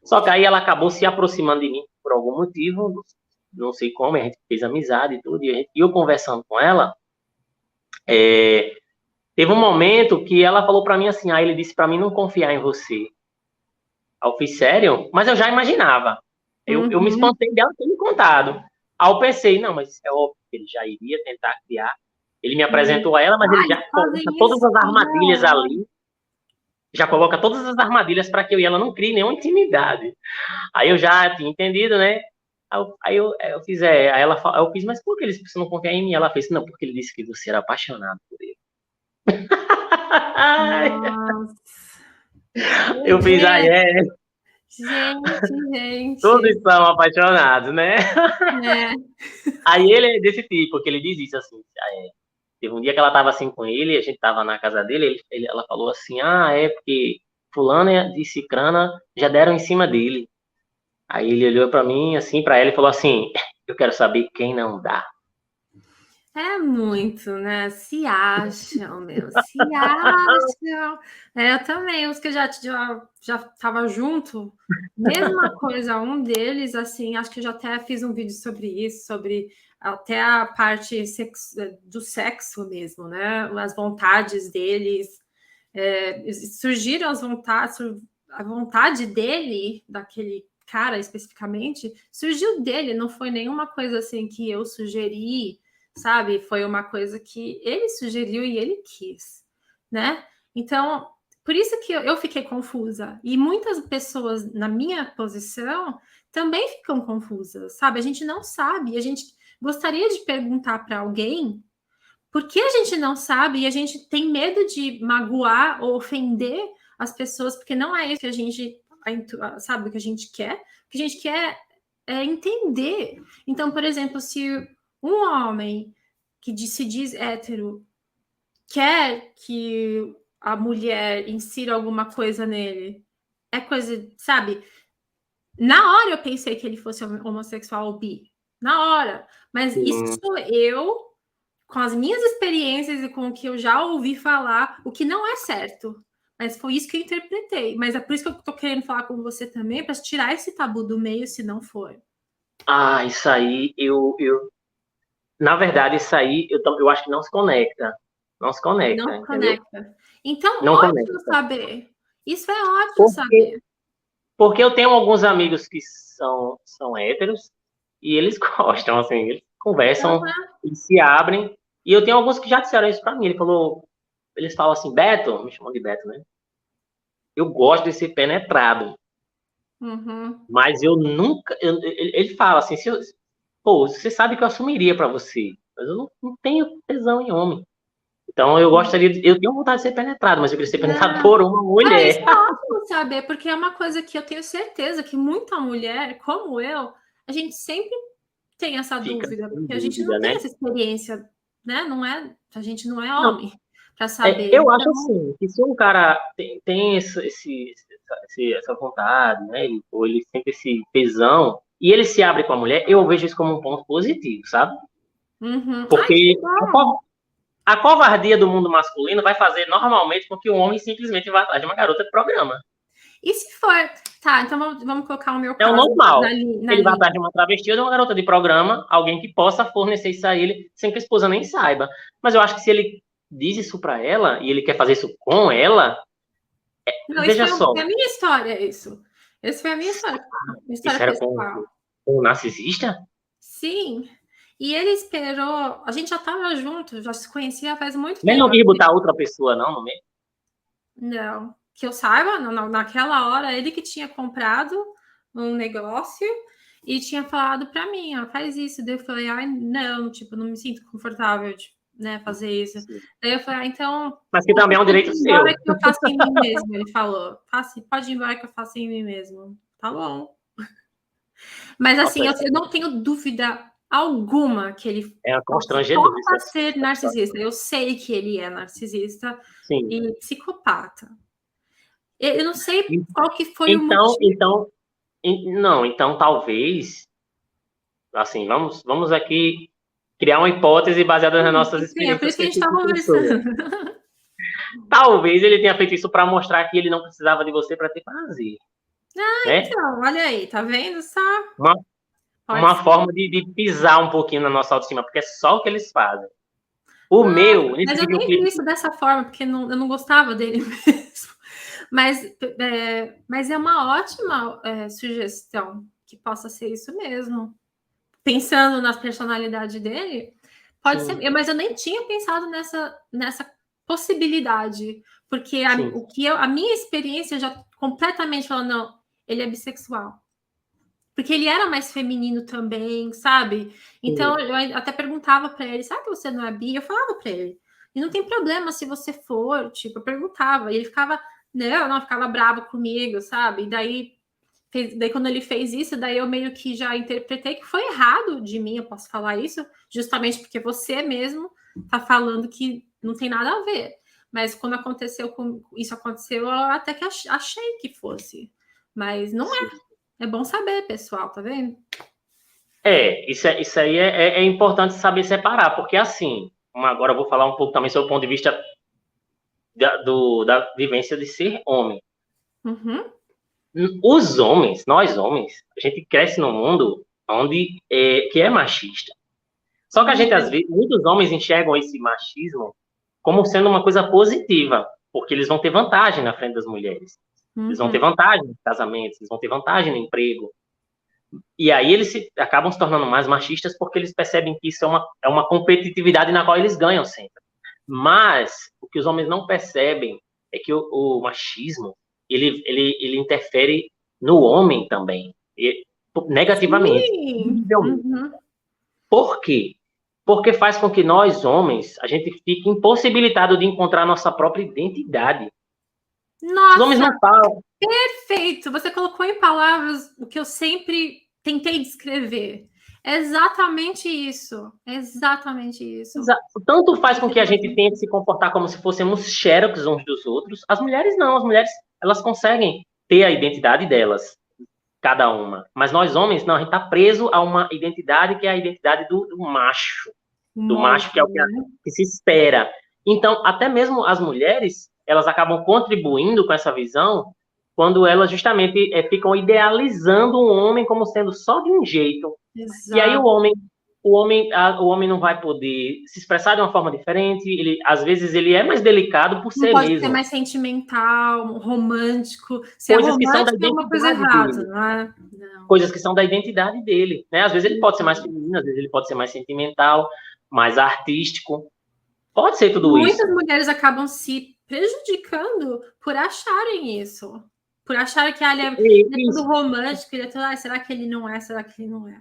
Só que aí ela acabou se aproximando de mim por algum motivo, não sei como, a gente fez amizade e tudo, e eu conversando com ela, teve um momento que ela falou para mim assim, ele disse para mim não confiar em você. Aí eu fiz, sério? Mas eu já imaginava. Eu me espantei dela ter me contado. Aí eu pensei, não, mas é óbvio que ele já iria tentar criar. Ele me apresentou a ela, mas ele já coloca todas as armadilhas ali. já coloca todas as armadilhas para que eu e ela não crie nenhuma intimidade. Aí eu já tinha entendido, né? Aí eu fiz, eu fiz, mas por que eles precisam confiar em mim? Ela fez, não, porque ele disse que você era apaixonado por ele. Nossa. Eu fiz, Gente. todos são apaixonados, né? É. Aí ele é desse tipo, que ele diz isso assim. Teve um dia que ela tava assim com ele, a gente tava na casa dele, ela falou assim, é porque fulana e cicrana já deram em cima dele. Aí ele olhou pra mim, assim, pra ela e falou assim, eu quero saber quem não dá. É muito, né? Se acham, meu, se acham. Eu também, os que já tava junto, mesma coisa, um deles, assim, acho que eu já até fiz um vídeo sobre isso, sobre até a parte do sexo mesmo, né? As vontades deles, surgiram as vontades, a vontade dele, daquele cara especificamente, surgiu dele, não foi nenhuma coisa assim que eu sugeri, sabe? Foi uma coisa que ele sugeriu e ele quis, né? Então, por isso que eu fiquei confusa. E muitas pessoas na minha posição também ficam confusas, sabe? A gente não sabe, a gente gostaria de perguntar para alguém por que a gente não sabe e a gente tem medo de magoar ou ofender as pessoas, porque não é isso que a gente sabe o que a gente quer. O que a gente quer é entender. Então, por exemplo, se um homem que se diz hétero quer que a mulher insira alguma coisa nele, é coisa, sabe? Na hora eu pensei que ele fosse homossexual ou bi. Na hora. Mas isso sou eu, com as minhas experiências e com o que eu já ouvi falar, o que não é certo. Mas foi isso que eu interpretei. Mas é por isso que eu tô querendo falar com você também, para tirar esse tabu do meio, se não for. Isso aí, na verdade, isso aí, eu acho que não se conecta. Não se conecta, Não entendeu? conecta. Então, Não ótimo conecta. saber. Isso é ótimo Porque, saber. porque eu tenho alguns amigos que são héteros e eles gostam, assim, eles conversam, Uhum. eles se abrem. E eu tenho alguns que já disseram isso pra mim. Eles falam assim, Beto, me chamam de Beto, né? Eu gosto de ser penetrado, Uhum. mas eu nunca. Ele fala assim, pô, você sabe que eu assumiria pra você, mas eu não tenho tesão em homem. Então eu tenho vontade de ser penetrado, mas eu queria ser penetrado Não. por uma Isso mulher. é ótimo saber, porque é uma coisa que eu tenho certeza que muita mulher, como eu, a gente sempre tem essa Fica dúvida, sem porque a gente dúvida, não tem né? essa experiência, né? Não é, a gente não é Não, homem para saber. eu acho Então, assim, que se um cara tem essa vontade, né? Ou ele sente esse tesão, e ele se abre com a mulher, eu vejo isso como um ponto positivo, sabe? uhum. Ai, que Porque bom. a covardia do mundo masculino vai fazer normalmente com que o homem simplesmente vá atrás de uma garota de programa. E se for, tá, então vamos colocar o meu É o caso normal. na Ele vai atrás linha. de uma travesti ou de uma garota de programa, alguém que possa fornecer isso a ele sem que a esposa nem saiba. Mas eu acho que se ele diz isso pra ela e ele quer fazer isso com ela, Não, isso veja foi só, a minha história, isso. Essa foi a minha isso história era pessoal. com um narcisista? Sim. E ele esperou, a gente já estava junto, já se conhecia faz muito Mas ele não tempo. quis botar outra pessoa, não, no meio? Não, que eu saiba, naquela hora, ele que tinha comprado um negócio e tinha falado para mim, ó, faz isso. Daí eu falei, ai, não, tipo, não me sinto confortável de, né, fazer isso. Sim. Daí eu falei, então, Mas que também é um pode direito ir seu. embora que eu faço em mim mesmo, ele falou. Pode ir embora que eu faço em mim mesmo. Tá bom. Mas assim, Nossa, eu não tenho dúvida alguma que ele é constrangedor possa ser essa narcisista. situação. Eu sei que ele é narcisista Sim. e psicopata. Eu não sei qual que foi o Então, motivo. então, não, então talvez, assim, vamos aqui criar uma hipótese baseada nas nossas Sim, é por experiências isso que com a gente esse está tipo de pessoa. conversando. Talvez ele tenha feito isso para mostrar que ele não precisava de você para ter prazer, né? Então, olha aí, tá vendo só? Uma, Pode uma ser. forma de pisar um pouquinho na nossa autoestima, porque é só o que eles fazem. O meu, nesse Mas eu nem vi isso videoclipe, dessa forma, porque eu não gostava dele mesmo. Mas é uma ótima sugestão que possa ser isso mesmo. Pensando na personalidade dele, pode ser. sim, Mas eu nem tinha pensado nessa possibilidade. Porque a minha experiência já completamente falou, não, ele é bissexual. Porque ele era mais feminino também, sabe? Então, eu até perguntava para ele, sabe que você não é bi? Eu falava para ele. E não tem problema se você for, tipo, eu perguntava. E ele ficava, não, ficava bravo comigo, sabe? E daí quando ele fez isso, daí eu meio que já interpretei que foi errado de mim, eu posso falar isso, justamente porque você mesmo tá falando que não tem nada a ver. Mas quando isso aconteceu, eu até que achei que fosse. Mas não é. É bom saber, pessoal, tá vendo? Isso aí é importante saber separar, porque assim, agora eu vou falar um pouco também sobre o ponto de vista da vivência de ser homem. Uhum. Os homens, nós homens, a gente cresce num mundo onde que é machista. Só que a gente, às vezes, muitos homens enxergam esse machismo como sendo uma coisa positiva, porque eles vão ter vantagem na frente das mulheres. Eles vão ter vantagem nos casamentos, eles vão ter vantagem no emprego. E aí eles acabam se tornando mais machistas porque eles percebem que isso é uma competitividade na qual eles ganham sempre. Mas o que os homens não percebem é que o machismo ele interfere no homem também, negativamente. Por quê? Porque faz com que nós, homens, a gente fique impossibilitado de encontrar nossa própria identidade. Nossa, os homens não falam. Perfeito! Você colocou em palavras o que eu sempre tentei descrever. É exatamente isso. Exatamente isso. Tanto faz com que a gente tente se comportar como se fôssemos xerox uns dos outros. As mulheres não. As mulheres, elas conseguem ter a identidade delas, cada uma. Mas nós, homens, não. A gente está preso a uma identidade que é a identidade do macho. Do macho, que é o que se espera. Então, até mesmo as mulheres, elas acabam contribuindo com essa visão quando elas justamente ficam idealizando um homem como sendo só de um jeito. Exato. E aí o homem não vai poder se expressar de uma forma diferente. Às vezes ele é mais delicado por ser mesmo. Pode ser mais sentimental, romântico. Se é romântico, é uma coisa errada, não é? Não. Coisas que são da identidade dele, né? Às vezes ele pode ser mais feminino, às vezes ele pode ser mais sentimental, mais artístico. Pode ser tudo isso. Muitas mulheres acabam se prejudicando por acharem isso. Por acharem que ele é tudo romântico, ele é tudo, será que ele não é? Será que ele não é?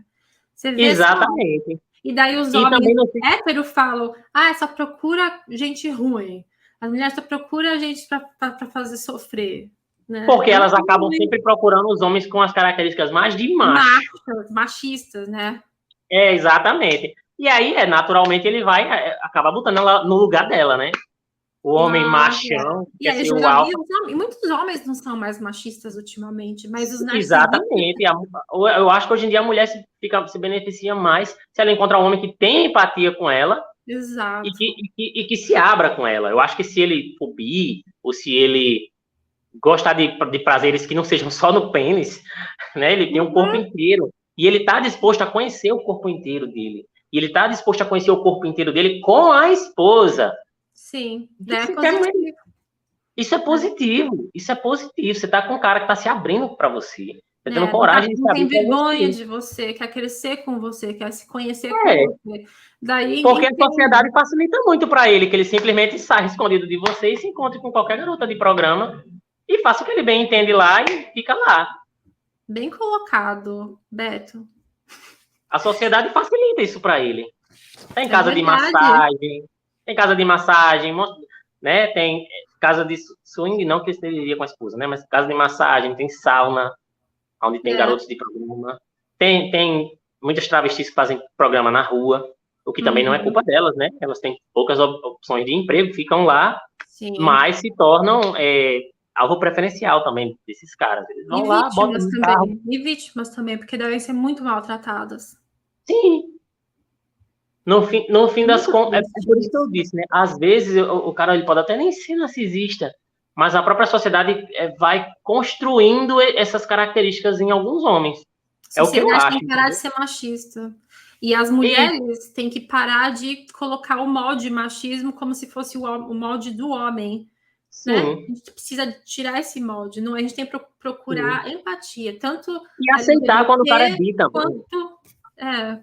Você vê. Exatamente. Só. E daí os homens héteros falam, só procura gente ruim. As mulheres só procuram gente para fazer sofrer. Né? Porque elas acabam sempre procurando os homens com as características mais de macho. Machistas, né? Exatamente. E aí, naturalmente, ele vai acabar botando ela no lugar dela, né? O homem machão, que quer ser o alfa. Muitos homens não são mais machistas ultimamente, mas os narcisistas... Exatamente. Eu acho que hoje em dia a mulher se beneficia mais se ela encontrar um homem que tem empatia com ela. Exato. E que se abra com ela. Eu acho que se ele for bi, ou se ele gostar de prazeres que não sejam só no pênis, né? Ele tem um corpo inteiro. E ele está disposto a conhecer o corpo inteiro dele. E ele está disposto a conhecer o corpo inteiro dele com a esposa. Sim, isso é positivo. Isso é positivo. Você está com um cara que está se abrindo para você. Você tendo coragem de se abrir. Não tem vergonha de você, quer crescer com você, quer se conhecer com você. Daí, porque a sociedade facilita muito para ele, que ele simplesmente sai escondido de você e se encontre com qualquer garota de programa e faça o que ele bem entende lá e fica lá. Bem colocado, Beto. A sociedade facilita isso para ele. Tem casa de massagem, né? Tem casa de swing, não que ele iria com a esposa, né? Mas casa de massagem, tem sauna, onde tem garotos de programa. Tem muitas travestis que fazem programa na rua, o que também não é culpa delas, né? Elas têm poucas opções de emprego, ficam lá, mas se tornam alvo preferencial também desses caras. Eles vão lá, botam no carro. E vítimas também, porque devem ser muito maltratadas. Sim. No fim das contas, é por isso que eu disse, né? Às vezes o cara ele pode até nem ser narcisista, mas a própria sociedade vai construindo essas características em alguns homens. É o que eu acho. Tem que parar de ser machista. E as mulheres têm que parar de colocar o molde machismo como se fosse o molde do homem. Né? A gente precisa tirar esse molde. Não, a gente tem que procurar empatia. Tanto e aceitar quando o cara é bi também.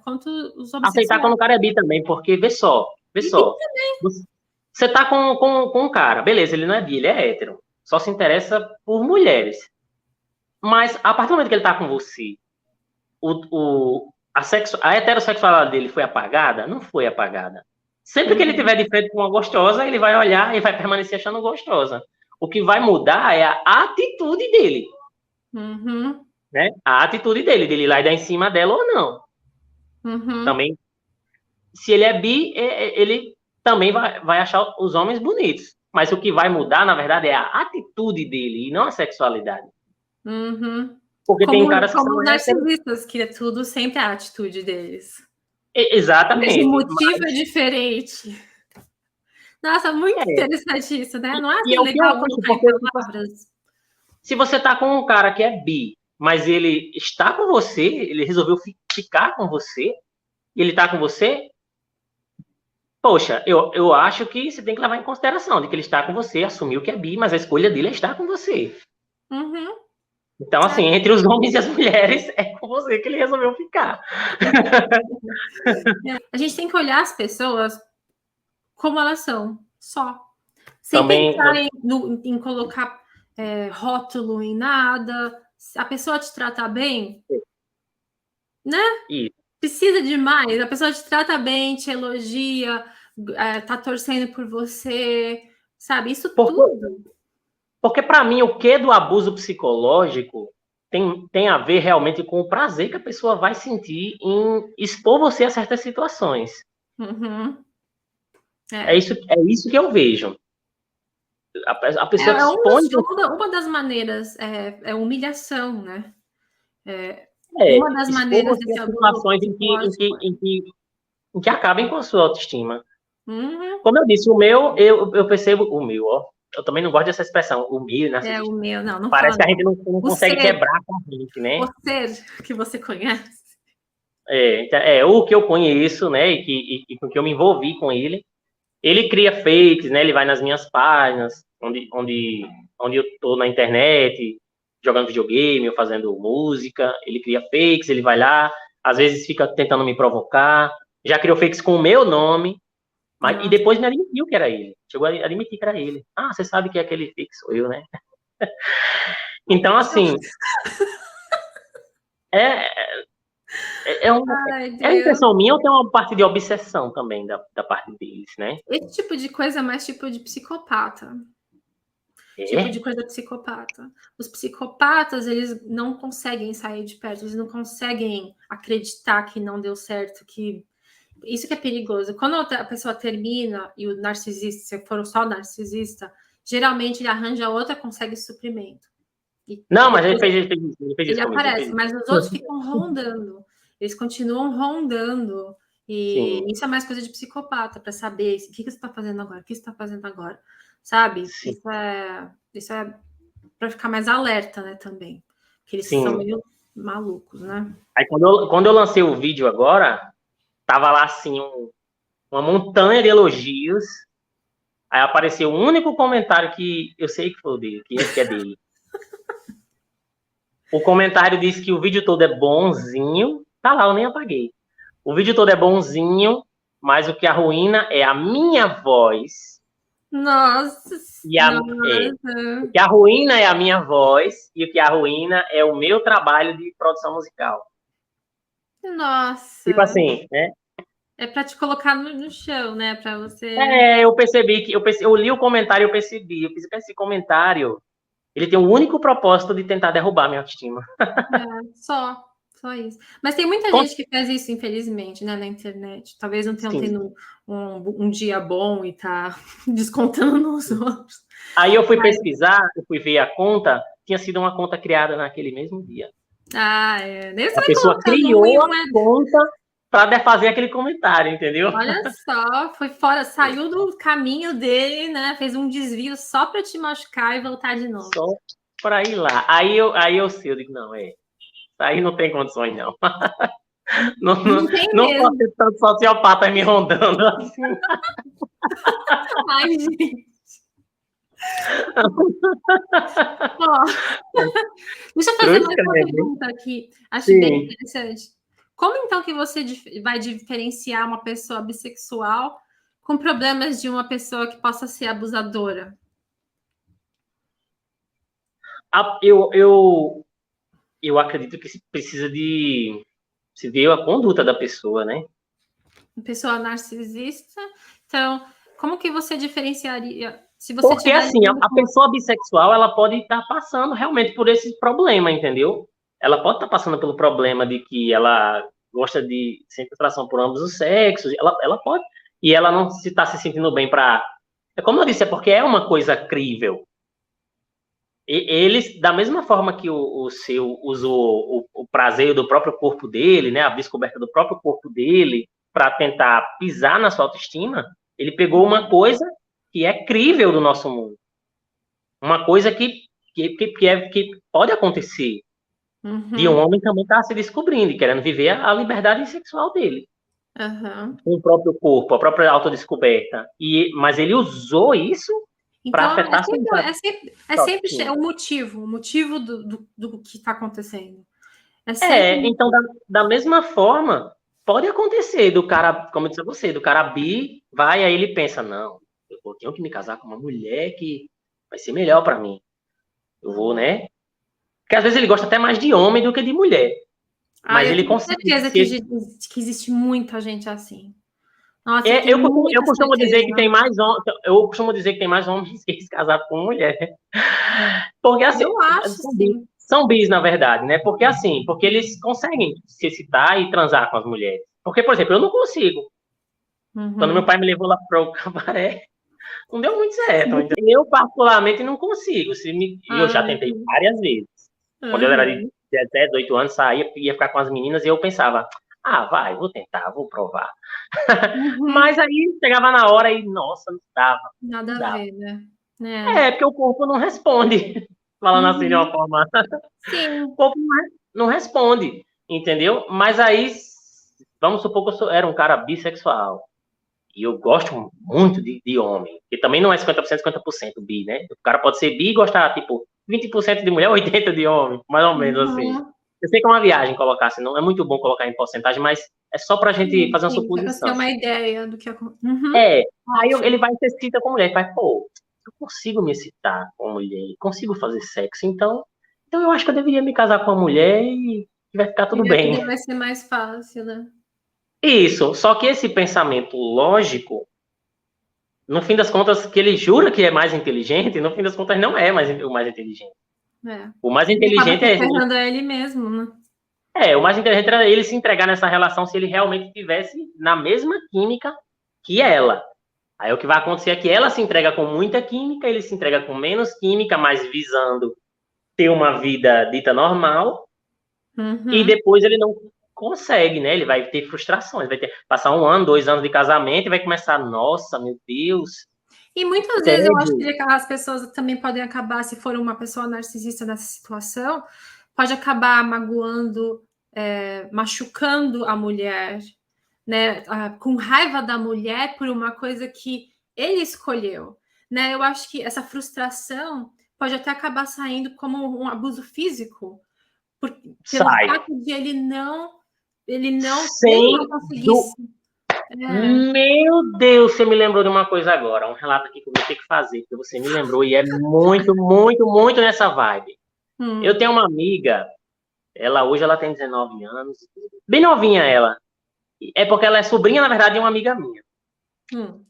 Quanto os aceitar quando o cara é bi também, porque vê só. Você tá com um cara, beleza, ele não é bi, ele é hétero. Só se interessa por mulheres. Mas, a partir do momento que ele tá com você, a heterossexualidade dele foi apagada? Não foi apagada. Sempre que ele tiver de frente com uma gostosa, ele vai olhar e vai permanecer achando gostosa. O que vai mudar é a atitude dele. Uhum. Né? A atitude dele ir lá e dar em cima dela ou não. Uhum. Também, se ele é bi, ele também vai achar os homens bonitos. Mas o que vai mudar, na verdade, é a atitude dele e não a sexualidade. Uhum. Porque tem caras que Como são os héteros. narcisistas, que é tudo sempre a atitude deles. Mas o Exatamente. motivo é diferente. Nossa, muito interessante isso, né? Não é E assim é o que eu legal acho, colocar em porque palavras. se você tá com um cara que é bi, mas ele está com você, ele resolveu ficar com você, e ele tá com você, poxa, eu acho que você tem que levar em consideração de que ele está com você, assumiu que é bi, mas a escolha dele é estar com você. Uhum. Então, assim, entre os homens e as mulheres, é com você que ele resolveu ficar. A gente tem que olhar as pessoas como elas são, só. Sem Também, pensar em colocar rótulo em nada. Se a pessoa te trata bem, né? isso. Precisa demais. A pessoa te trata bem, te elogia, tá torcendo por você, sabe? Isso tudo. Porque para mim, o que do abuso psicológico tem a ver realmente com o prazer que a pessoa vai sentir em expor você a certas situações. Uhum. É isso que eu vejo. A pessoa te expõe. Uma das maneiras é humilhação, né? Uma das Expor maneiras você desse a abuso situações psicológico. em que acabem com a sua autoestima. Uhum. Como eu disse, o meu, eu percebo, o meu, ó. Eu também não gosto dessa expressão, o meu, O meu, não parece fala que a não. gente não consegue quebrar com a gente, né? O ser que você conhece. O que eu conheço, né, e com que eu me envolvi com ele. Ele cria fakes, né? Ele vai nas minhas páginas, onde eu tô na internet, jogando videogame ou fazendo música. Ele cria fakes, ele vai lá, às vezes fica tentando me provocar. Já criou fakes com o meu nome, e depois me admitiu que era ele. Chegou a admitir que era ele. Ah, você sabe que é aquele fake sou eu, né? Então, assim, é, Ai, é Deus. impressão minha ou tem uma parte de obsessão também da parte deles, né? Esse tipo de coisa é mais tipo de psicopata. Tipo de coisa psicopata. Os psicopatas, eles não conseguem sair de perto, eles não conseguem acreditar que não deu certo, que isso que é perigoso. Quando a pessoa termina e o narcisista, se for só narcisista, geralmente ele arranja outra, consegue suprimento. Não, mas ele fez Ele isso comigo. Ele fez aparece, isso. mas os outros ficam rondando. Eles continuam rondando. E Sim, isso é mais coisa de psicopata, para saber o que você está fazendo agora, o que você está fazendo agora. Sabe? sim, Isso é para ficar mais alerta, né, também. Que eles são sim. meio malucos, né? Aí quando eu lancei o vídeo agora, tava lá assim, uma montanha de elogios. Aí apareceu o único comentário que eu sei que foi dele, que é dele. O comentário disse que o vídeo todo é bonzinho. Tá lá, eu nem apaguei. O vídeo todo é bonzinho, mas o que arruína é a minha voz. Nossa, O que arruína é a minha voz e o que arruína é o meu trabalho de produção musical. Tipo nossa. assim, né? É para te colocar no chão, né? Para você. Eu percebi que eu li o comentário e eu percebi que esse comentário ele tem o único propósito de tentar derrubar minha autoestima. Só isso. Mas tem muita gente que faz isso, infelizmente, né, na internet. Talvez não tenham Sim. tendo um dia bom e tá descontando nos outros. Aí eu fui pesquisar, eu fui ver a conta, tinha sido uma conta criada naquele mesmo dia. Nem você A vai pessoa colocando criou a conta para fazer aquele comentário, entendeu? Olha só, foi fora, saiu do caminho dele, né? Fez um desvio só para te machucar e voltar de novo. Só para ir lá. Aí eu sei, eu digo, não, aí não tem condições, não. Não pode ter tanto sociopata me rondando assim. Ai, gente. Deixa eu fazer mais uma pergunta aqui. Acho bem interessante. Como então que você vai diferenciar uma pessoa bissexual com problemas de uma pessoa que possa ser abusadora? Eu acredito que se precisa de se ver a conduta da pessoa, né? Uma pessoa narcisista. Então, como que você diferenciaria? Se você Porque, assim, a pessoa bissexual, ela pode estar passando realmente por esse problema, entendeu? Ela pode estar passando pelo problema de que ela gosta de sentir atração por ambos os sexos, ela pode, e ela não se está se sentindo bem para... É como eu disse, é porque é uma coisa crível. Eles, da mesma forma que o seu usou o prazer do próprio corpo dele, né, a descoberta do próprio corpo dele, para tentar pisar na sua autoestima, ele pegou uma coisa que é crível do nosso mundo. Uma coisa que pode acontecer. De um homem também estar se descobrindo e querendo viver a liberdade sexual dele. Com o próprio corpo, a própria autodescoberta. Mas ele usou isso para então, afetar é sempre o motivo do que está acontecendo. Então, da mesma forma, pode acontecer do cara, como eu disse a você, do cara bi, vai, aí ele pensa, não, eu tenho que me casar com uma mulher que vai ser melhor para mim. Eu vou, né? Porque às vezes ele gosta até mais de homem do que de mulher. Mas ele consegue. Certeza que existe muita gente assim. Nossa, eu costumo dizer que tem mais eu costumo dizer que tem mais homens que se casaram com mulher. Porque assim, eu acho, são bis, na verdade, né? Porque assim, porque eles conseguem se excitar e transar com as mulheres. Porque, por exemplo, eu não consigo. Quando meu pai me levou lá para o cabaré, não deu muito certo. Eu, particularmente, não consigo. Eu já tentei várias vezes. Quando eu era de 17, 18 anos, saía, ia ficar com as meninas e eu pensava, vai, vou tentar, vou provar. Mas aí chegava na hora e, nossa, não dava. Nada a ver, né? Porque o corpo não responde. Falando assim de uma forma. Sim. O corpo não responde, entendeu? Mas aí, vamos supor que eu era um cara bissexual. E eu gosto muito de homem. E também não é 50%, 50% bi, né? O cara pode ser bi e gostar, tipo, 20% de mulher, 80% de homem. Mais ou menos assim. Eu sei que é uma viagem colocar assim, não é muito bom colocar em porcentagem, mas é só pra gente fazer uma suposição. Pra ter uma ideia do que acontece. Aí ele vai ser excita com mulher, vai, pô, eu consigo me excitar com mulher, consigo fazer sexo, então eu acho que eu deveria me casar com uma mulher e vai ficar tudo bem. Vai ser mais fácil, né? Isso, só que esse pensamento lógico, no fim das contas, que ele jura que é mais inteligente, no fim das contas não é o mais inteligente. O mais inteligente é ele mesmo, né? O mais inteligente era ele se entregar nessa relação se ele realmente estivesse na mesma química que ela. Aí o que vai acontecer é que ela se entrega com muita química, ele se entrega com menos química, mas visando ter uma vida dita normal, e depois ele não consegue, né? Ele vai ter frustrações, vai passar 1 ano, 2 anos de casamento e vai começar, nossa, meu Deus. E muitas vezes eu acho que as pessoas também podem acabar, se for uma pessoa narcisista nessa situação, pode acabar magoando, machucando a mulher, né, com raiva da mulher por uma coisa que ele escolheu, né? Eu acho que essa frustração pode até acabar saindo como um abuso físico, pelo fato de ele não conseguisse. Meu Deus, você me lembrou de uma coisa agora, um relato aqui que eu vou ter que fazer, que você me lembrou, e é muito, muito, muito nessa vibe. Eu tenho uma amiga, hoje ela tem 19 anos, bem novinha ela. É porque ela é sobrinha, na verdade, de uma amiga minha.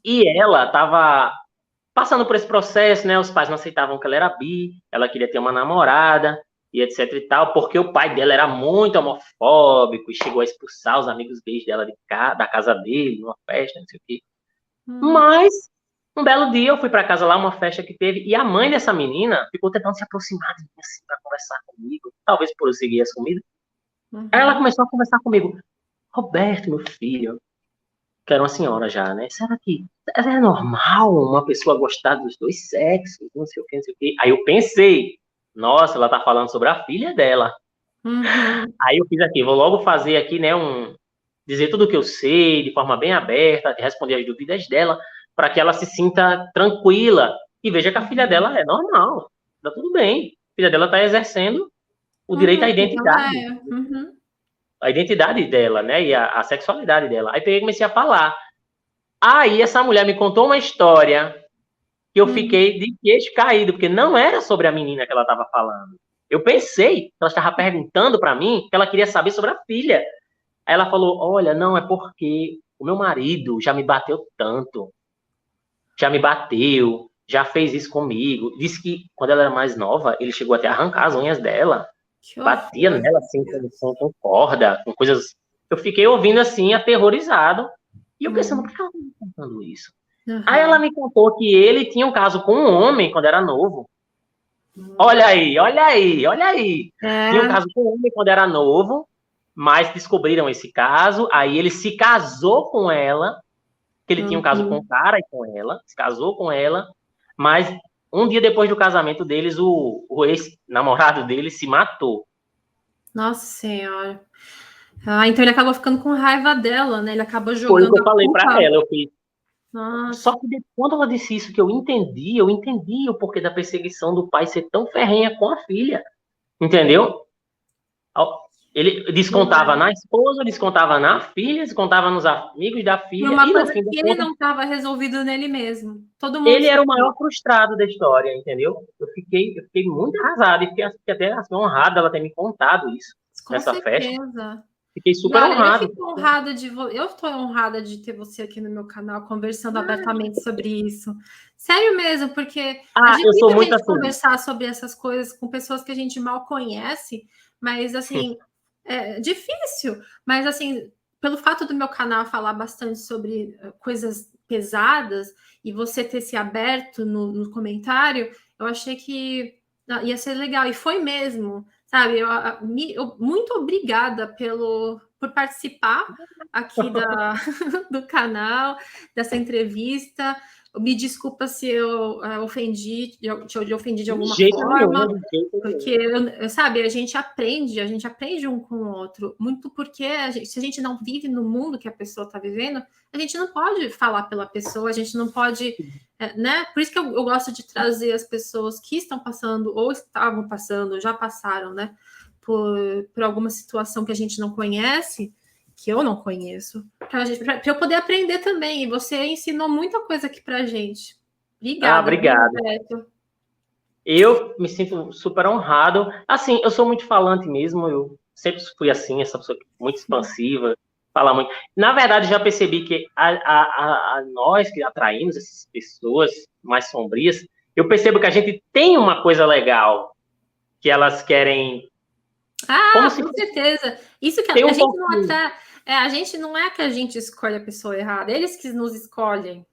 E ela tava passando por esse processo, né? Os pais não aceitavam que ela era bi, ela queria ter uma namorada, e etc e tal, porque o pai dela era muito homofóbico e chegou a expulsar os amigos gays dela da casa dele, numa festa, não sei o quê. Mas, um belo dia, eu fui pra casa lá, uma festa que teve, e a mãe dessa menina ficou tentando se aproximar de mim, assim, pra conversar comigo, talvez por eu seguir assumida. Aí ela começou a conversar comigo. Roberto, meu filho, que era uma senhora já, né? Será que é normal uma pessoa gostar dos dois sexos? Não sei o que, não sei o que. Aí eu pensei, nossa, ela tá falando sobre a filha dela. Aí eu fiz aqui, vou logo fazer aqui, né, dizer tudo o que eu sei, de forma bem aberta, responder as dúvidas dela, para que ela se sinta tranquila e veja que a filha dela é normal, tá tudo bem. A filha dela tá exercendo o direito à identidade. A identidade dela, né, e a sexualidade dela. Aí peguei e comecei a falar. Aí essa mulher me contou uma história que eu fiquei de queixo caído, porque não era sobre a menina que ela estava falando. Eu pensei que ela estava perguntando para mim que ela queria saber sobre a filha. Aí ela falou, olha, não, é porque o meu marido já me bateu tanto, já me bateu, já fez isso comigo. Disse que quando ela era mais nova, ele chegou até a arrancar as unhas dela, Que batia horror. nela assim com corda, com coisas. Eu fiquei ouvindo assim, aterrorizado, e eu pensando, por que ela está me contando isso? Aí ela me contou que ele tinha um caso com um homem quando era novo. Olha aí, olha aí, olha aí. Tinha um caso com um homem quando era novo, mas descobriram esse caso. Aí ele se casou com ela, que ele tinha um caso com o cara e com ela, se casou com ela, mas um dia depois do casamento deles, o ex-namorado dele se matou. Nossa Senhora. Ah, então ele acabou ficando com raiva dela, né? Ele acabou Foi o jogando que eu a falei culpa. para ela. Eu fiz. Nossa. Só que quando ela disse isso, que eu entendi o porquê da perseguição do pai ser tão ferrenha com a filha. Entendeu? Ele descontava na esposa, descontava na filha, descontava nos amigos da Por filha, uma e no coisa fim das que ele contas, não estava resolvido nele mesmo. Todo mundo ele era o sabia. maior frustrado da história, entendeu? Eu fiquei muito arrasado e fiquei até assim, honrado ela ter me contado isso Com nessa festa. certeza. Fiquei E super olha, eu honrado. fico honrada eu estou honrada de ter você aqui no meu canal conversando abertamente sobre isso. Sério mesmo, porque é Eu sou difícil a muito gente assim. conversar sobre essas coisas com pessoas que a gente mal conhece, mas assim, é difícil. Mas assim, pelo fato do meu canal falar bastante sobre coisas pesadas e você ter se aberto no comentário, eu achei que ia ser legal. E foi mesmo. Sabe, muito obrigada por participar aqui do canal, dessa entrevista. Me desculpa se eu te ofendi de De alguma jeito forma, nenhum, de jeito nenhum. porque, sabe, a gente aprende um com o outro, muito porque se a gente não vive no mundo que a pessoa está vivendo, a gente não pode falar pela pessoa, a gente não pode, né? Por isso que eu gosto de trazer as pessoas que estão passando, ou estavam passando, já passaram, né? Por alguma situação que a gente não conhece, que eu não conheço, para eu poder aprender também. E você ensinou muita coisa aqui pra gente. Obrigada, Obrigado. Roberto. Eu me sinto super honrado. Assim, eu sou muito falante mesmo, eu sempre fui assim, essa pessoa muito expansiva, fala muito. Na verdade, já percebi que a nós que atraímos essas pessoas mais sombrias, eu percebo que a gente tem uma coisa legal que elas querem. Como se Com certeza. Isso que tem a um gente não pouquinho. atrai. A gente não é que a gente escolhe a pessoa errada, eles que nos escolhem.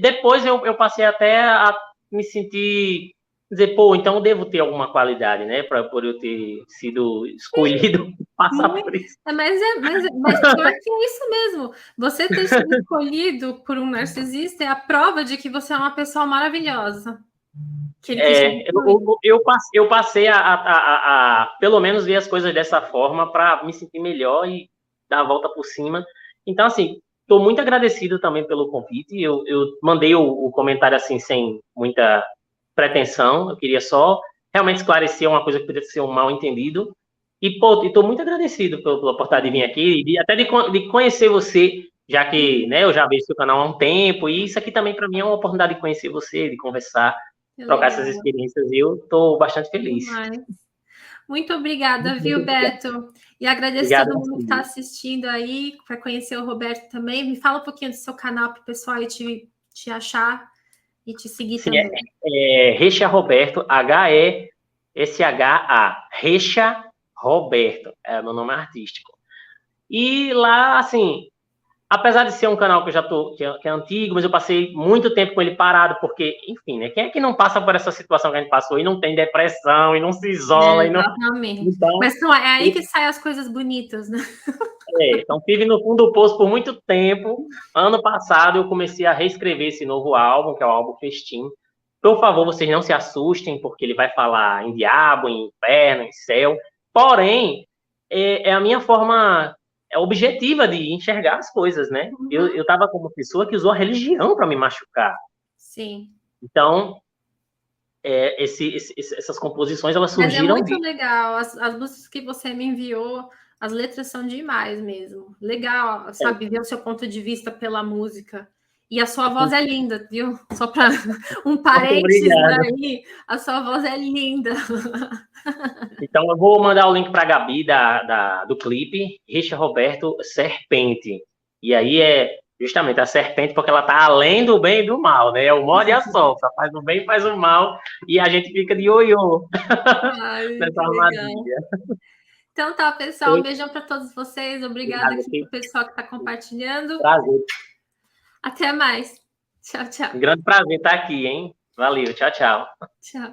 Depois eu passei até a me sentir, dizer, pô, então eu devo ter alguma qualidade, né, por eu ter sido escolhido passar por isso. Mas pior que é isso mesmo. Você ter sido escolhido por um narcisista é a prova de que você é uma pessoa maravilhosa. Que ele quis te Eu passei a pelo menos ver as coisas dessa forma para me sentir melhor e dar a volta por cima. Então, assim, estou muito agradecido também pelo convite. Eu mandei o comentário assim sem muita pretensão. Eu queria só realmente esclarecer uma coisa que poderia ser um mal entendido. E, pô, estou muito agradecido pela oportunidade de vir aqui e até de conhecer você, já que, né, eu já vejo seu canal há um tempo. E isso aqui também, para mim, é uma oportunidade de conhecer você, de conversar, trocar essas legal. experiências. E eu estou bastante feliz. Muito obrigada, viu, Beto? E agradeço a Obrigado. todo mundo que está assistindo aí, para conhecer o Roberto também. Me fala um pouquinho do seu canal para o pessoal aí te achar e te seguir Sim, também. Recha Roberto, H-E-S-H-A. Recha Roberto, é o meu nome artístico. E lá, assim, apesar de ser um canal que eu já tô, que é antigo, mas eu passei muito tempo com ele parado, porque, enfim, né? Quem é que não passa por essa situação que a gente passou e não tem depressão, e não se isola, e não. Exatamente. Então, Mas é aí que saem as coisas bonitas, né? então tive no fundo do poço por muito tempo. Ano passado eu comecei a reescrever esse novo álbum, que é o álbum Festim. Por favor, vocês não se assustem, porque ele vai falar em diabo, em inferno, em céu. Porém, é a minha forma objetiva de enxergar as coisas, né? Eu estava como pessoa que usou a religião para me machucar. Sim. Então, essas composições, elas Mas é surgiram muito de... legal. As músicas que você me enviou, As letras são demais mesmo. Legal, sabe, ver o seu ponto de vista pela música. E a sua voz é linda, viu? Só para um parênteses aí, a sua voz é linda. Então eu vou mandar o link para a Gabi do clipe, Richard Roberto Serpente. E aí é justamente a serpente, porque ela tá além do bem e do mal, né? É o morde e a solta, faz o bem e faz o mal, e a gente fica de ioiô nessa armadilha. Então tá, pessoal, um beijão para todos vocês, obrigada aqui pro pessoal que está compartilhando. Prazer. Até mais. Tchau, tchau. Um grande prazer estar aqui, hein? Valeu, tchau, tchau. Tchau.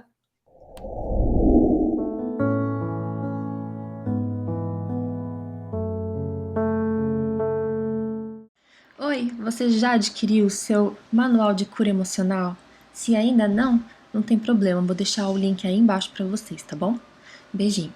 Oi, você já adquiriu o seu manual de cura emocional? Se ainda não, não tem problema, vou deixar o link aí embaixo para vocês, tá bom? Beijinho.